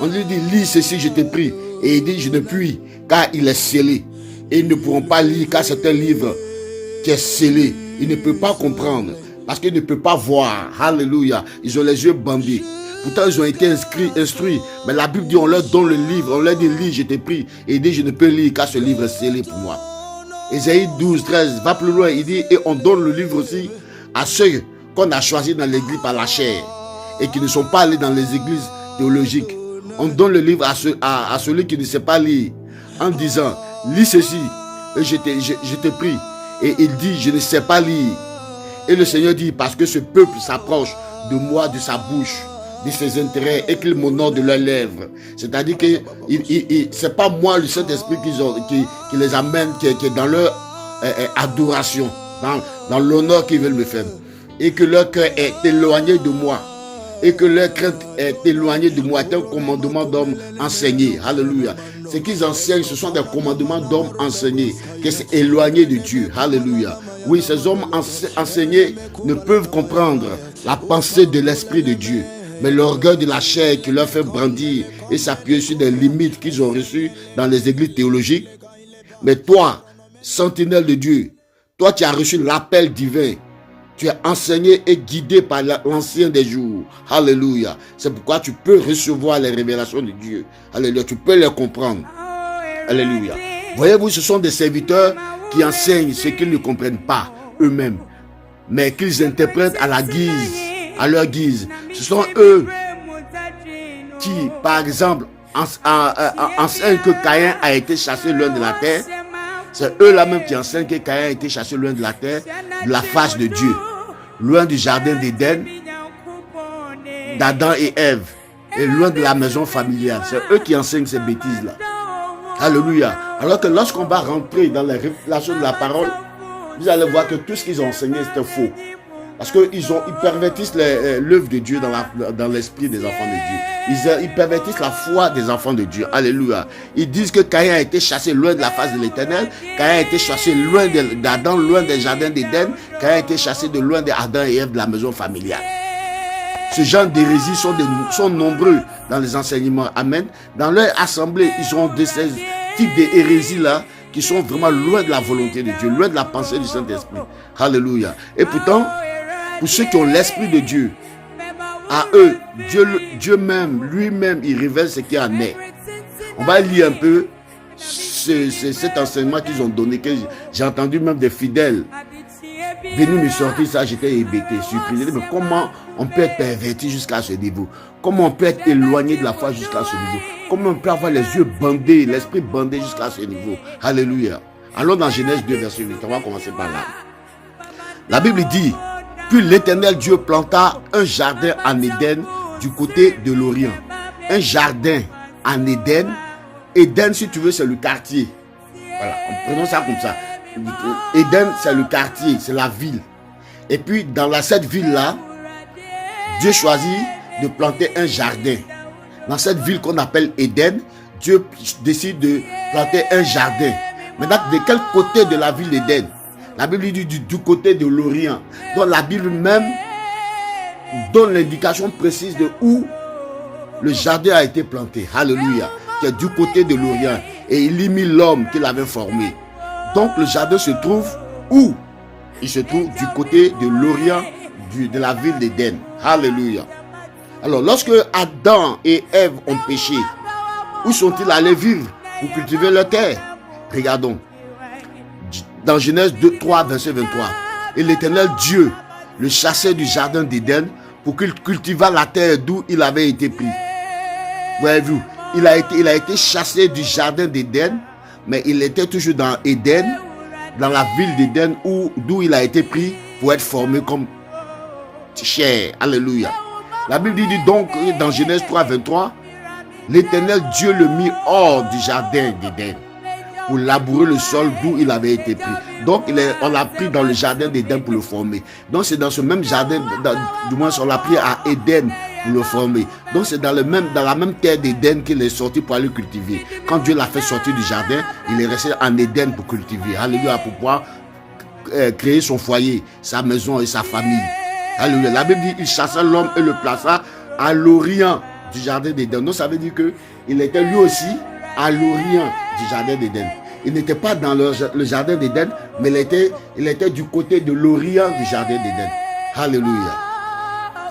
On lui dit, lis ceci, je te prie. Et il dit, je ne puis, car il est scellé. Et ils ne pourront pas lire, car c'est un livre qui est scellé. Ils ne peuvent pas comprendre, parce qu'ils ne peuvent pas voir. Alléluia. Ils ont les yeux bandés. Pourtant, ils ont été instruits. Mais la Bible dit, on leur donne le livre. On leur dit, lis, je te prie. Et il dit, je ne peux lire, car ce livre est scellé pour moi. Ésaïe 12, 13, va plus loin. Il dit, et on donne le livre aussi à ceux qu'on a choisis dans l'église par la chair et qui ne sont pas allés dans les églises théologiques. On donne le livre à celui qui ne sait pas lire en disant, lis ceci, et je te prie. Et il dit, je ne sais pas lire. Et le Seigneur dit, parce que ce peuple s'approche de moi, de sa bouche, de ses intérêts, et qu'il m'honore de leurs lèvres. C'est-à-dire que c'est pas moi, le Saint-Esprit qui les amène, qui est dans leur adoration, dans l'honneur qu'ils veulent me faire. et que leur cœur est éloigné de moi. Et que leur crainte est éloignée de moi. C'est un commandement d'homme enseigné. Alléluia. Ce qu'ils enseignent, ce sont des commandements d'hommes enseignés, qui sont éloignés de Dieu. Alléluia. Oui, ces hommes enseignés ne peuvent comprendre la pensée de l'Esprit de Dieu. Mais l'orgueil de la chair qui leur fait brandir et s'appuyer sur des limites qu'ils ont reçues dans les églises théologiques. Mais toi, sentinelle de Dieu, toi qui as reçu l'appel divin, tu es enseigné et guidé par l'ancien des jours. Alléluia. C'est pourquoi tu peux recevoir les révélations de Dieu. Alléluia. Tu peux les comprendre. Alléluia. Voyez-vous, ce sont des serviteurs qui enseignent ce qu'ils ne comprennent pas eux-mêmes, mais qu'ils interprètent à leur guise. Ce sont eux qui, par exemple, enseignent que Caïn a été chassé loin de la terre. C'est eux-là même qui enseignent que Caïn a été chassé loin de la terre, de la face de Dieu, loin du jardin d'Éden, d'Adam et Ève, et loin de la maison familiale. C'est eux qui enseignent ces bêtises-là. Alléluia. Alors que lorsqu'on va rentrer dans les révélations de la parole, vous allez voir que tout ce qu'ils ont enseigné, c'était faux. Parce qu'ils pervertissent l'œuvre de Dieu dans l'esprit des enfants de Dieu. Ils pervertissent la foi des enfants de Dieu. Alléluia. Ils disent que Caïn a été chassé loin de la face de l'Éternel. Caïn a été chassé loin d'Adam, loin des jardins d'Éden. Caïn a été chassé de loin d'Adam et Ève de la maison familiale. Ce genre d'hérésies sont nombreux dans les enseignements. Amen. Dans leur assemblée, ils ont ces types d'hérésies-là qui sont vraiment loin de la volonté de Dieu, loin de la pensée du Saint-Esprit. Alléluia. Et pourtant, pour ceux qui ont l'Esprit de Dieu, à eux, Dieu même, lui-même, il révèle ce qui en est. On va lire un peu cet enseignement qu'ils ont donné, que j'ai entendu même des fidèles venir me sortir ça, j'étais hébété, surpris. Mais comment on peut être perverti jusqu'à ce niveau? Comment on peut être éloigné de la foi jusqu'à ce niveau? Comment on peut avoir les yeux bandés, l'esprit bandé jusqu'à ce niveau? Alléluia. Allons dans Genèse 2, verset 8. On va commencer par là. La Bible dit: puis l'Éternel Dieu planta un jardin en Éden du côté de l'Orient. Un jardin en Éden. Éden, si tu veux, c'est le quartier. Voilà, prenons ça comme ça. Éden, c'est le quartier, c'est la ville. Et puis, dans cette ville-là, Dieu choisit de planter un jardin. Dans cette ville qu'on appelle Éden, Dieu décide de planter un jardin. Maintenant, de quel côté de la ville d'Éden? La Bible dit du côté de l'Orient. Donc la Bible même donne l'indication précise de où le jardin a été planté. Alléluia. Qui est du côté de l'Orient. Et il y mit l'homme qu'il avait formé. Donc le jardin se trouve où? Il se trouve du côté de l'Orient de la ville d'Éden. Alléluia. Alors lorsque Adam et Ève ont péché, où sont-ils allés vivre pour cultiver leur terre? Regardons. Dans Genèse 3, verset 23. Et l'Éternel Dieu le chassait du jardin d'Éden pour qu'il cultivât la terre d'où il avait été pris. Voyez-vous, il a été chassé du jardin d'Éden, mais il était toujours dans Éden, dans la ville d'Éden d'où il a été pris pour être formé comme chair. Alléluia. La Bible dit donc dans Genèse 3, 23, l'Éternel Dieu le mit hors du jardin d'Éden pour labourer le sol d'où il avait été pris. Donc on l'a pris dans le jardin d'Éden pour le former. Donc c'est dans ce même jardin, du moins on l'a pris à Éden pour le former. Donc c'est dans la même terre d'Éden qu'il est sorti pour aller cultiver. Quand Dieu l'a fait sortir du jardin, il est resté en Éden pour cultiver. Alléluia, pour pouvoir créer son foyer, sa maison et sa famille. Alléluia. La Bible dit il chassa l'homme et le plaça à l'orient du jardin d'Éden. Donc ça veut dire qu'il était lui aussi à l'orient du jardin d'Éden. Il n'était pas dans le jardin d'Éden, mais il était du côté de l'orient du jardin d'Éden. Alléluia.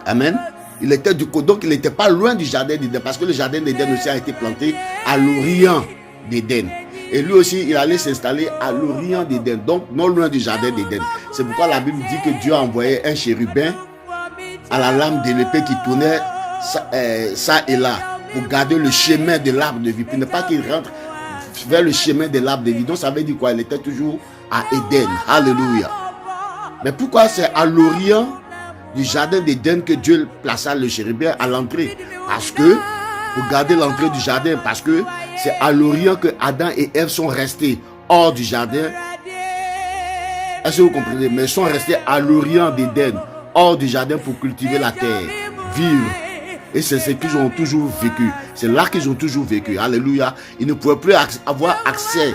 Amen. Il était donc il n'était pas loin du jardin d'Éden, parce que le jardin d'Éden aussi a été planté à l'orient d'Éden. Et lui aussi, il allait s'installer à l'orient d'Éden, donc non loin du jardin d'Éden. C'est pourquoi la Bible dit que Dieu a envoyé un chérubin à la lame de l'épée qui tournait ça et là, pour garder le chemin de l'arbre de vie, pour ne pas qu'il rentre vers le chemin de l'arbre de vie. Donc ça veut dire quoi? Il était toujours à Éden. Alléluia. Mais pourquoi c'est à l'orient du jardin d'Éden que Dieu plaça le chérubin à l'entrée? Parce que, pour garder l'entrée du jardin, parce que c'est à l'orient que Adam et Ève sont restés hors du jardin. Est-ce que vous comprenez? Mais ils sont restés à l'orient d'Éden, hors du jardin pour cultiver la terre, vivre. Et c'est ce qu'ils ont toujours vécu. C'est là qu'ils ont toujours vécu. Alléluia. Ils ne pouvaient plus avoir accès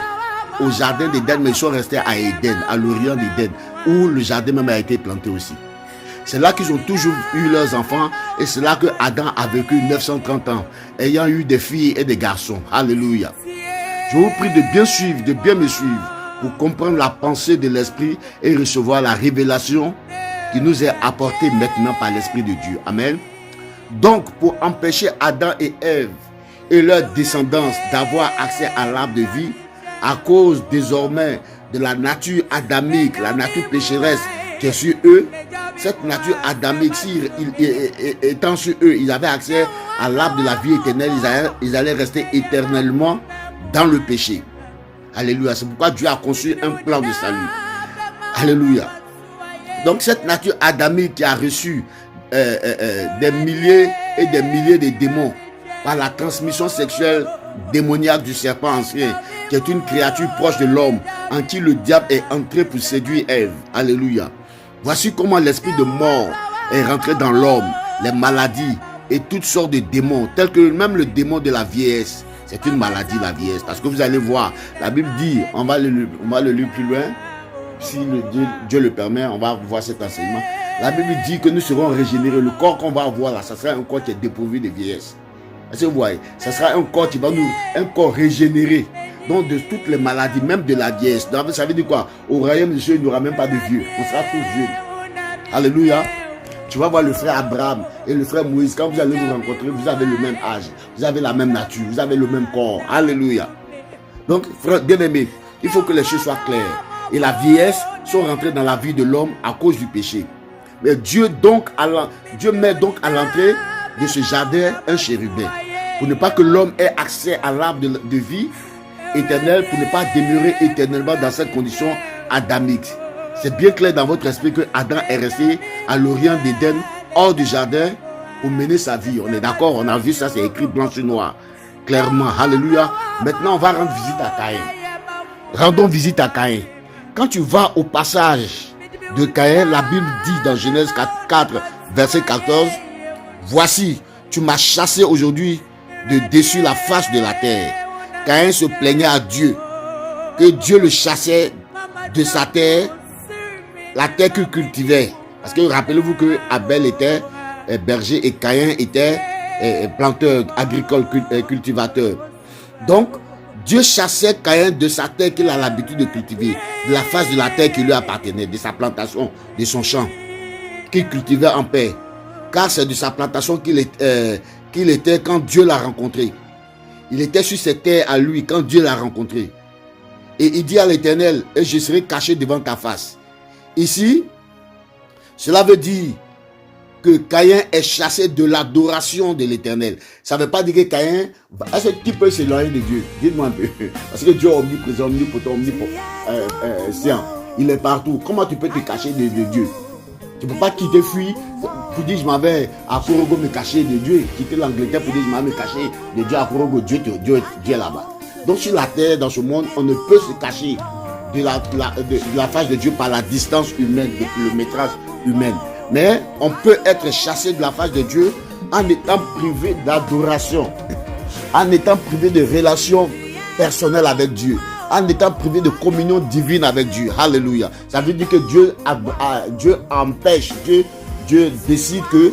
au jardin d'Éden, mais ils sont restés à Éden, à l'orient d'Éden, où le jardin même a été planté aussi. C'est là qu'ils ont toujours eu leurs enfants, et c'est là que Adam a vécu 930 ans, ayant eu des filles et des garçons. Alléluia. Je vous prie de bien suivre, de bien me suivre, pour comprendre la pensée de l'Esprit et recevoir la révélation qui nous est apportée maintenant par l'Esprit de Dieu. Amen. Donc, pour empêcher Adam et Ève et leur descendance d'avoir accès à l'arbre de vie, à cause désormais de la nature adamique, la nature pécheresse qui est sur eux, cette nature adamique, étant sur eux, ils avaient accès à l'arbre de la vie éternelle, ils allaient rester éternellement dans le péché. Alléluia. C'est pourquoi Dieu a conçu un plan de salut. Alléluia. Donc cette nature adamique qui a reçu des milliers et des milliers de démons par la transmission sexuelle démoniaque du serpent ancien, qui est une créature proche de l'homme, en qui le diable est entré pour séduire Ève. Alléluia. Voici comment l'esprit de mort est rentré dans l'homme, les maladies et toutes sortes de démons, tels que même le démon de la vieillesse. C'est une maladie, la vieillesse. Parce que vous allez voir, la Bible dit, on va le lire plus loin, si Dieu le permet, on va voir cet enseignement. La Bible dit que nous serons régénérés. Le corps qu'on va avoir là, ça sera un corps qui est dépourvu de vieillesse. Est-ce que vous voyez? Ça sera un corps qui va un corps régénéré. Donc de toutes les maladies, même de la vieillesse. Donc, ça veut dire quoi? Au royaume de Dieu, il n'y aura même pas de vieux. On sera tous vieux. Alléluia. Tu vas voir le frère Abraham et le frère Moïse. Quand vous allez vous rencontrer, vous avez le même âge. Vous avez la même nature. Vous avez le même corps. Alléluia. Donc, frère bien-aimé, il faut que les choses soient claires. Et la vieillesse sont rentrées dans la vie de l'homme à cause du péché. Mais Dieu met donc à l'entrée de ce jardin un chérubin. Pour ne pas que l'homme ait accès à l'arbre de vie éternelle, pour ne pas demeurer éternellement dans cette condition adamique. C'est bien clair dans votre esprit que Adam est resté à l'orient d'Éden, hors du jardin, pour mener sa vie. On est d'accord, on a vu ça, c'est écrit blanc sur noir. Clairement, alléluia. Maintenant, on va rendre visite à Caïn. Rendons visite à Caïn. Quand tu vas au passage de Caïn, la Bible dit dans Genèse 4, verset 14, « Voici, tu m'as chassé aujourd'hui de dessus la face de la terre. » Caïn se plaignait à Dieu que Dieu le chassait de sa terre, la terre qu'il cultivait. Parce que rappelez-vous que Abel était berger et Caïn était planteur, agricole, cultivateur. Donc, Dieu chassait Caïn de sa terre qu'il a l'habitude de cultiver, de la face de la terre qui lui appartenait, de sa plantation, de son champ, qu'il cultivait en paix. Car c'est de sa plantation qu'il était quand Dieu l'a rencontré. Il était sur cette terre à lui quand Dieu l'a rencontré. Et il dit à l'Éternel, et je serai caché devant ta face. Ici, cela veut dire que Caïn est chassé de l'adoration de l'Éternel. Ça ne veut pas dire que Caïn, est-ce qu'il peut s'éloigner de Dieu? Dites-moi un peu. Parce que Dieu est omniprésent, omnipotent, omniscient. Il est partout. Comment tu peux te cacher de Dieu? Tu ne peux pas quitter, fuir, pour dire je m'en vais à Korogo me cacher de Dieu. Quitter l'Angleterre pour dire je m'en vais me cacher de Dieu à Korogo. Dieu est là-bas. Donc sur la terre, dans ce monde, on ne peut se cacher de la face de Dieu par la distance humaine, de kilométrage humain. Mais on peut être chassé de la face de Dieu en étant privé d'adoration, en étant privé de relations personnelles avec Dieu, en étant privé de communion divine avec Dieu. Alléluia. Ça veut dire que Dieu empêche, Dieu décide que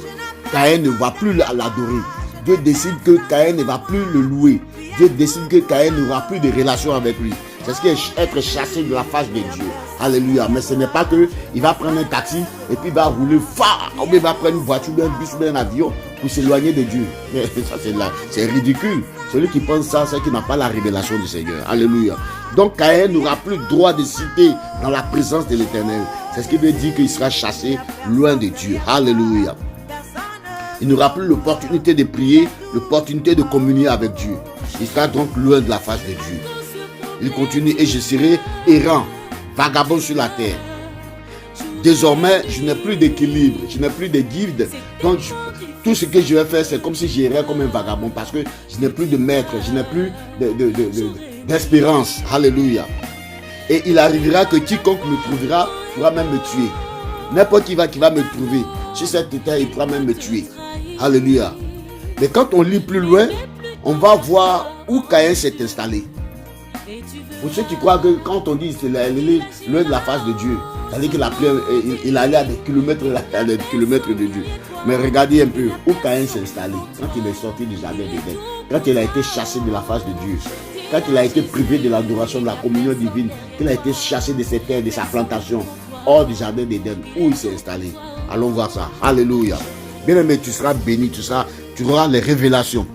Caïn ne va plus l'adorer. Dieu décide que Caïn ne va plus le louer. Dieu décide que Caïn n'aura plus de relation avec lui. C'est ce qui est être chassé de la face de Dieu. Alléluia. Mais ce n'est pas que il va prendre un taxi et puis il va rouler fort, ou il va prendre une voiture, un bus, un avion pour s'éloigner de Dieu. Mais ça c'est ridicule. Celui qui pense ça, c'est qu'il n'a pas la révélation du Seigneur. Alléluia. Donc Caïn n'aura plus le droit de citer dans la présence de l'Éternel. C'est ce qui veut dire qu'il sera chassé loin de Dieu. Alléluia. Il n'aura plus l'opportunité de prier, l'opportunité de communier avec Dieu. Il sera donc loin de la face de Dieu. Il continue, et je serai errant, vagabond sur la terre. Désormais, je n'ai plus d'équilibre, je n'ai plus de guide. Donc, tout ce que je vais faire, c'est comme si j'irais comme un vagabond, parce que je n'ai plus de maître, je n'ai plus d'espérance. Alléluia. Et il arrivera que quiconque me trouvera pourra même me tuer. N'importe qui va me trouver sur cette terre, il pourra même me tuer. Alléluia. Mais quand on lit plus loin, on va voir où Caïn s'est installé. Pour ceux qui croient que quand on dit qu'il est loin de la face de Dieu, c'est-à-dire qu'il allait à des kilomètres de Dieu. Mais regardez un peu où Caïn s'est installé. Quand il est sorti du jardin d'Éden, quand il a été chassé de la face de Dieu, quand il a été privé de l'adoration, de la communion divine, qu'il a été chassé de ses terres, de sa plantation, hors du jardin d'Éden, où il s'est installé. Allons voir ça. Alléluia. Bien aimé, tu seras béni, tu auras les révélations.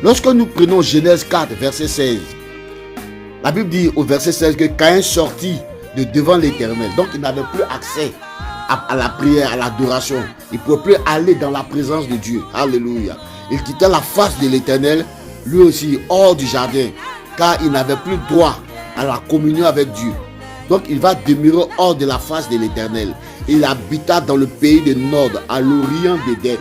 Lorsque nous prenons Genèse 4, verset 16, la Bible dit au verset 16 que Caïn sortit de devant l'Éternel. Donc il n'avait plus accès à la prière, à l'adoration. Il ne pouvait plus aller dans la présence de Dieu. Alléluia. Il quittait la face de l'Éternel, lui aussi hors du jardin, car il n'avait plus droit à la communion avec Dieu. Donc il va demeurer hors de la face de l'Éternel. Il habita dans le pays de Nod, à l'Orient d'Éden.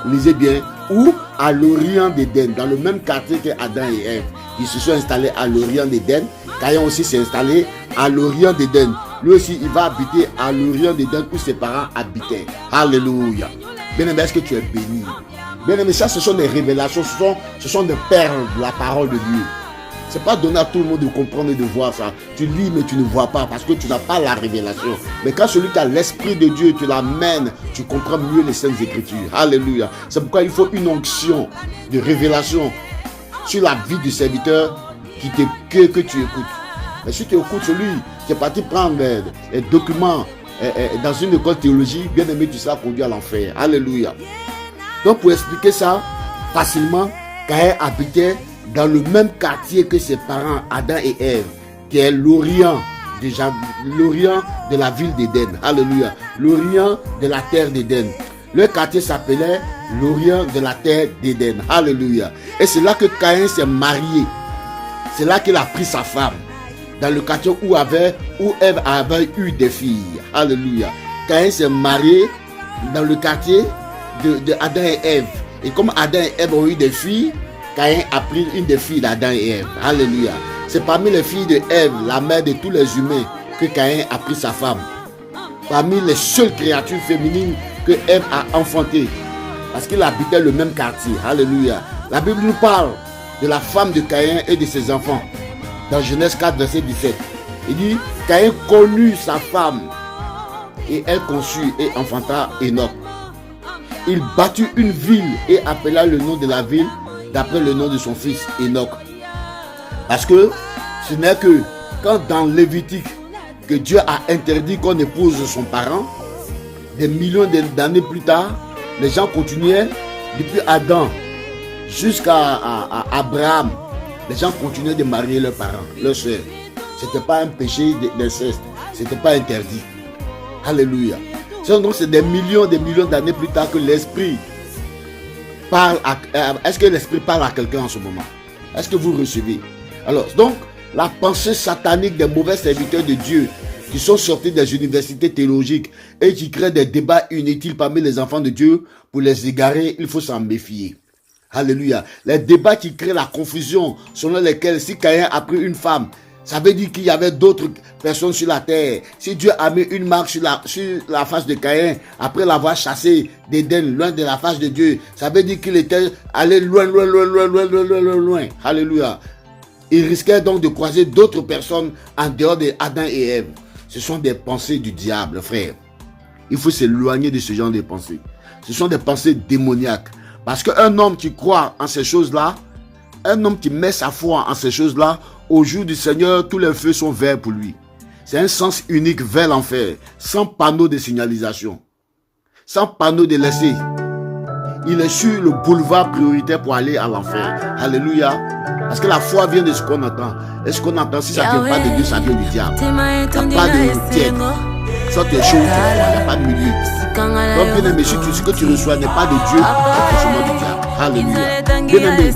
Lisez bien, où à l'Orient d'Éden, dans le même quartier que Adam et Ève. Ils se sont installés à l'Orient d'Éden. Caïn aussi s'est installé à l'Orient d'Éden. Lui aussi, il va habiter à l'Orient d'Éden où ses parents habitaient. Alléluia. Bien-aimé, est-ce que tu es béni? Bien-aimé, ça, ce sont des révélations, ce sont des perles de la parole de Dieu. Ce n'est pas donné à tout le monde de comprendre et de voir ça. Tu lis, mais tu ne vois pas parce que tu n'as pas la révélation. Mais quand celui qui a l'Esprit de Dieu, tu l'amènes, tu comprends mieux les Saintes Écritures. Alléluia. C'est pourquoi il faut une onction de révélation sur la vie du serviteur que tu écoutes. Mais si tu écoutes celui qui est parti prendre des documents dans une école théologique, bien aimé, tu seras conduit à l'enfer. Alléluia. Donc pour expliquer ça facilement, Caïn habitait dans le même quartier que ses parents, Adam et Ève, qui est l'Orient de la ville d'Éden. Alléluia. L'Orient de la terre d'Éden. Le quartier s'appelait l'Orient de la terre d'Éden. Alléluia. Et c'est là que Caïn s'est marié. C'est là qu'il a pris sa femme. Dans le quartier où Ève avait eu des filles. Alléluia. Caïn s'est marié dans le quartier de Adam et Ève. Et comme Adam et Ève ont eu des filles, Caïn a pris une des filles d'Adam et Ève. Alléluia. C'est parmi les filles de Ève, la mère de tous les humains, que Caïn a pris sa femme. Parmi les seules créatures féminines que Ève a enfantées. Parce qu'il habitait le même quartier. Alléluia. La Bible nous parle de la femme de Caïn et de ses enfants. Dans Genèse 4, verset 17. Il dit, Caïn connut sa femme et elle conçut et enfanta Enoch. Il bâtit une ville et appela le nom de la ville d'après le nom de son fils Enoch. Parce que ce n'est que quand dans Lévitique que Dieu a interdit qu'on épouse son parent, des millions d'années plus tard, les gens continuaient, depuis Adam jusqu'à Abraham, les gens continuaient de marier leurs parents, leurs soeurs. Ce n'était pas un péché d'inceste, ce n'était pas interdit. Alléluia. Donc c'est des millions d'années plus tard que l'esprit parle est-ce que l'esprit parle à quelqu'un en ce moment? Est-ce que vous recevez? Alors, donc, la pensée satanique des mauvais serviteurs de Dieu qui sont sortis des universités théologiques et qui créent des débats inutiles parmi les enfants de Dieu pour les égarer, il faut s'en méfier. Alléluia. Les débats qui créent la confusion selon lesquels si Caïn a pris une femme, ça veut dire qu'il y avait d'autres personnes sur la terre. Si Dieu a mis une marque sur la face de Caïn, après l'avoir chassé d'Éden, loin de la face de Dieu, ça veut dire qu'il était allé loin. Alléluia. Il risquait donc de croiser d'autres personnes en dehors d'Adam et Ève. Ce sont des pensées du diable, frère. Il faut s'éloigner de ce genre de pensées. Ce sont des pensées démoniaques. Parce qu'un homme qui croit en ces choses-là, un homme qui met sa foi en ces choses-là, au jour du Seigneur, tous les feux sont verts pour lui. C'est un sens unique vers l'enfer, sans panneau de signalisation, sans panneau de laisser. Il est sur le boulevard prioritaire pour aller à l'enfer. Alléluia. Parce que la foi vient de ce qu'on entend. Et ce qu'on entend, si ça ne vient pas de Dieu, ça vient du diable. Il n'y a pas de tiède. Soit tu es chaud, il n'y a pas de milieu. Donc, bien aimé, si ce que tu reçois n'est pas de Dieu, c'est seulement du diable. Alléluia. Bien aimé,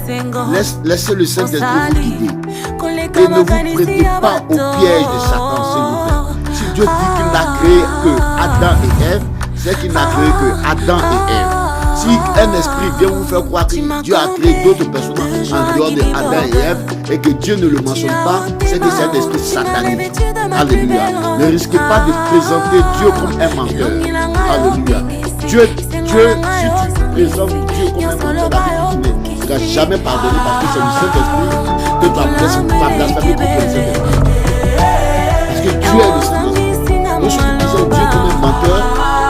laissez le Saint-Esprit vous guider. Et ne vous prêtez pas au piège de Satan, s'il vous plaît. Si Dieu dit qu'il n'a créé que Adam et Ève, c'est qu'il n'a créé que Adam et Ève. Si un esprit vient vous faire croire que Dieu a créé d'autres personnes en dehors de Adam et Ève et que Dieu ne le mentionne pas, c'est que c'est un esprit satanique. Alléluia. Ne risquez pas de présenter Dieu comme un menteur. Alléluia. Dieu Dieu, si tu présentes Dieu comme un menteur, tu ne seras jamais pardonné parce que c'est le Saint-Esprit que tu as blasphémé contre le Saint-Esprit. Parce que Dieu est le Saint-Esprit. Lorsque tu présentes Dieu comme un menteur,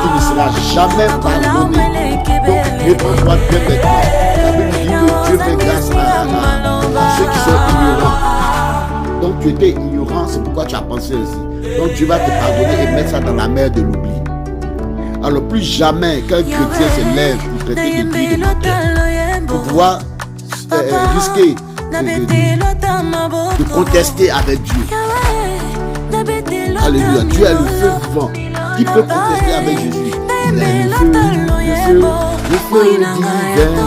tu ne seras jamais pardonné. Donc, réponds-toi bien maintenant. La Bible dit que Dieu fait grâce à ceux qui sont ignorants. Donc, tu étais ignorant, c'est pourquoi tu as pensé ainsi. Donc, Dieu va te pardonner et mettre ça dans la mer de l'oubli. Alors, plus jamais qu'un chrétien se lève pour traiter de Dieu de menteur, pour pouvoir risquer de contester avec Dieu. Alléluia. Dieu est le feu vivant. Qui peut contester avec Jésus? Il est le feu divin.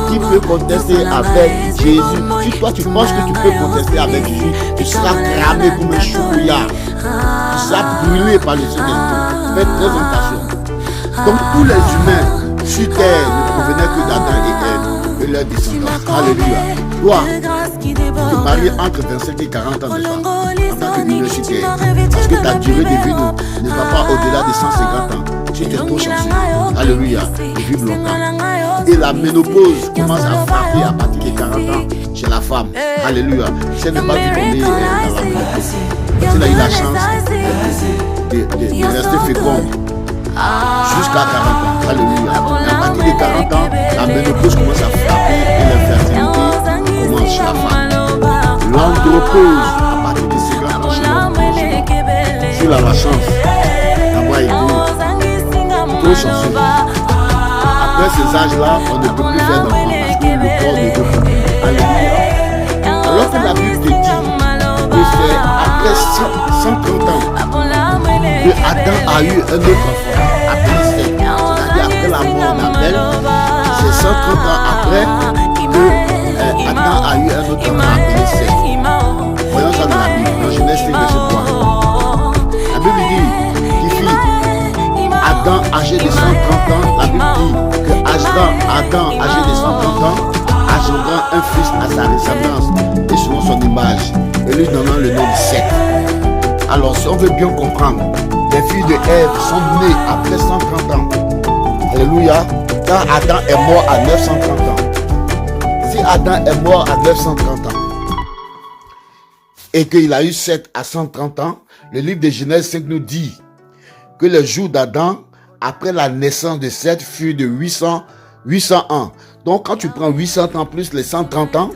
Qui peut contester avec Jésus? Si toi tu penses que tu peux contester avec Jésus, tu seras cramé comme un chocolat. Tu seras brûlé par le Saint-Esprit. Faites très attention. Donc tous les humains sur terre ne provenaient que d'Adam et Ève et leurs descendants. Alléluia. Toi, te marier entre 25 et 40 ans de femme en tant qu'universitaire. Parce que ta durée de vie ne va pas au-delà de 150 ans. Tu es trop chanceux. Alléluia. De vivre longtemps. Et la ménopause commence à frapper à partir de 40 ans chez la femme. Alléluia. Je ne sais pas vu qu'on est dans la ménopause. Tu as eu la chance de rester féconde jusqu'à 40 ans. Alléluia. Et à partir de 40 ans, la ménopause commence à frapper et l'infertilité commence chez la femme. L'andropause à partir de 50 ans chez l'homme. Tu as la chance d'avoir été trop chanceux. Après ces âges-là, on ne peut plus faire d'enfants parce que le corps ne peut plus. Alléluia. Alors que la Bible te dit que c'est après 130 ans que Adam a eu un autre enfant appelé Seth. C'est-à-dire après la mort d'Abel, c'est 130 ans après que Adam a eu un autre enfant appelé Seth. Voyons ça dans la Bible, dans Genèse 5, verset 3. La Bible dit qu'il fit Adam âgé de 130 ans. La Bible dit que Adam âgé de 130 ans engendra un fils à sa ressemblance et selon son image, et lui donnant le nom de Seth. Alors si on veut bien comprendre, les filles de Ève sont nées après 130 ans. Alléluia. Quand Adam est mort à 930 ans. Si Adam est mort à 930 ans et qu'il a eu Seth à 130 ans, le livre de Genèse 5 nous dit que les jours d'Adam après la naissance de Seth furent de 800 ans. Donc quand tu prends 800 ans plus les 130 ans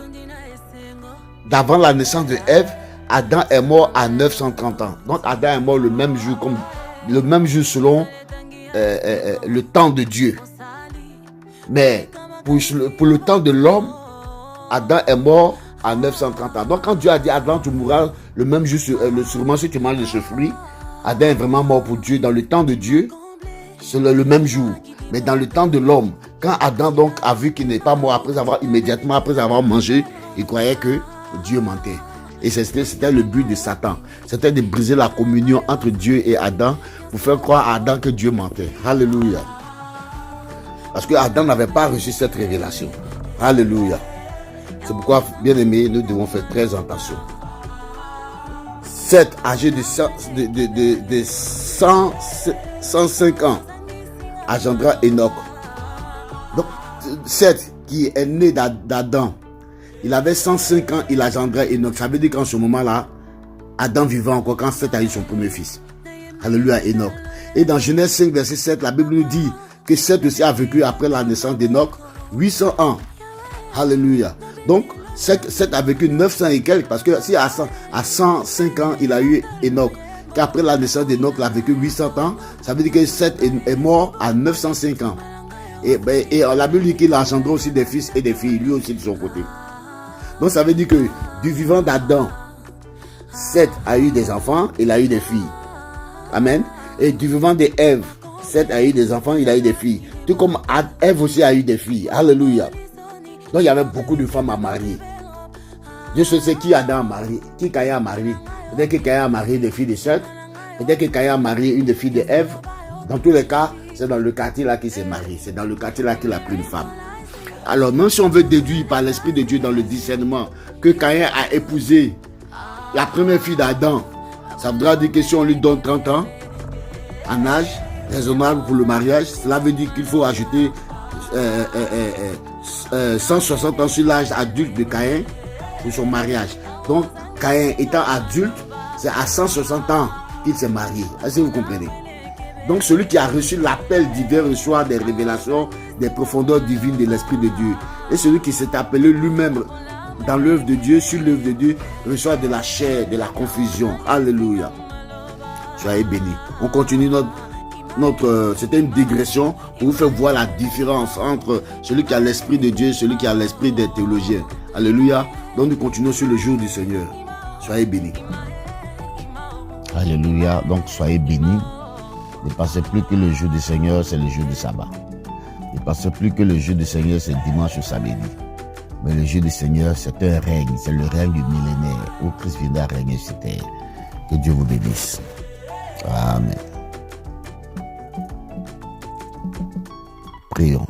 d'avant la naissance de Ève, Adam est mort à 930 ans. Donc Adam est mort le même jour selon le temps de Dieu. Mais pour le temps de l'homme, Adam est mort à 930 ans. Donc quand Dieu a dit Adam, tu mourras le même jour, sûrement si tu manges de ce fruit, Adam est vraiment mort pour Dieu. Dans le temps de Dieu, c'est le même jour. Mais dans le temps de l'homme, quand Adam donc a vu qu'il n'est pas mort immédiatement après avoir mangé, il croyait que Dieu mentait. Et c'était le but de Satan. C'était de briser la communion entre Dieu et Adam pour faire croire à Adam que Dieu mentait. Alléluia. Parce que Adam n'avait pas reçu cette révélation. Alléluia. C'est pourquoi, bien aimés, nous devons faire très attention. Seth, âgé de 105 ans, engendra Enoch. Donc, Seth, qui est né d'Adam, il avait 105 ans, il engendra Enoch. Ça veut dire qu'en ce moment-là, Adam vivait encore quand Seth a eu son premier fils. Alléluia, Enoch. Et dans Genèse 5, verset 7, la Bible nous dit que Seth aussi a vécu après la naissance d'Enoch 800 ans. Alléluia. Donc, Seth a vécu 900 et quelques, parce que si à 105 ans, il a eu Enoch, qu'après la naissance d'Enoch, il a vécu 800 ans, ça veut dire que Seth est mort à 905 ans. Et la Bible dit qu'il a engendré aussi des fils et des filles, lui aussi de son côté. Donc ça veut dire que du vivant d'Adam, Seth a eu des enfants, il a eu des filles. Amen. Et du vivant d'Ève, Seth a eu des enfants, il a eu des filles. Tout comme Ève aussi a eu des filles. Alléluia. Donc il y avait beaucoup de femmes à marier. Dieu sait qui Adam a marié, qui Caïn a marié. Peut-être que Caïn a marié des filles de Seth, peut-être que Caïn a marié une des filles d'Ève. Dans tous les cas, c'est dans le quartier là qu'il s'est marié. C'est dans le quartier là qu'il a pris une femme. Alors même si on veut déduire par l'Esprit de Dieu dans le discernement que Caïn a épousé la première fille d'Adam, ça voudra dire que si on lui donne 30 ans en âge raisonnable pour le mariage, cela veut dire qu'il faut ajouter 160 ans sur l'âge adulte de Caïn pour son mariage. Donc, Caïn étant adulte, c'est à 160 ans qu'il s'est marié. Est-ce que vous comprenez? Donc, celui qui a reçu l'appel divin reçoit des révélations des profondeurs divines de l'Esprit de Dieu. Et celui qui s'est appelé lui-même dans l'œuvre de Dieu, sur l'œuvre de Dieu, reçoit de la chair, de la confusion. Alléluia. Soyez bénis. On continue c'était une digression pour vous faire voir la différence entre celui qui a l'Esprit de Dieu et celui qui a l'Esprit des théologiens. Alléluia. Donc nous continuons sur le jour du Seigneur. Soyez bénis. Alléluia. Donc soyez bénis. Ne pensez plus que le jour du Seigneur, c'est le jour du sabbat. Ne pensez plus que le jour du Seigneur, c'est dimanche ou samedi. Mais le jour du Seigneur, c'est un règne. C'est le règne du millénaire où Christ viendra régner sur terre. Que Dieu vous bénisse. Amen. Prions.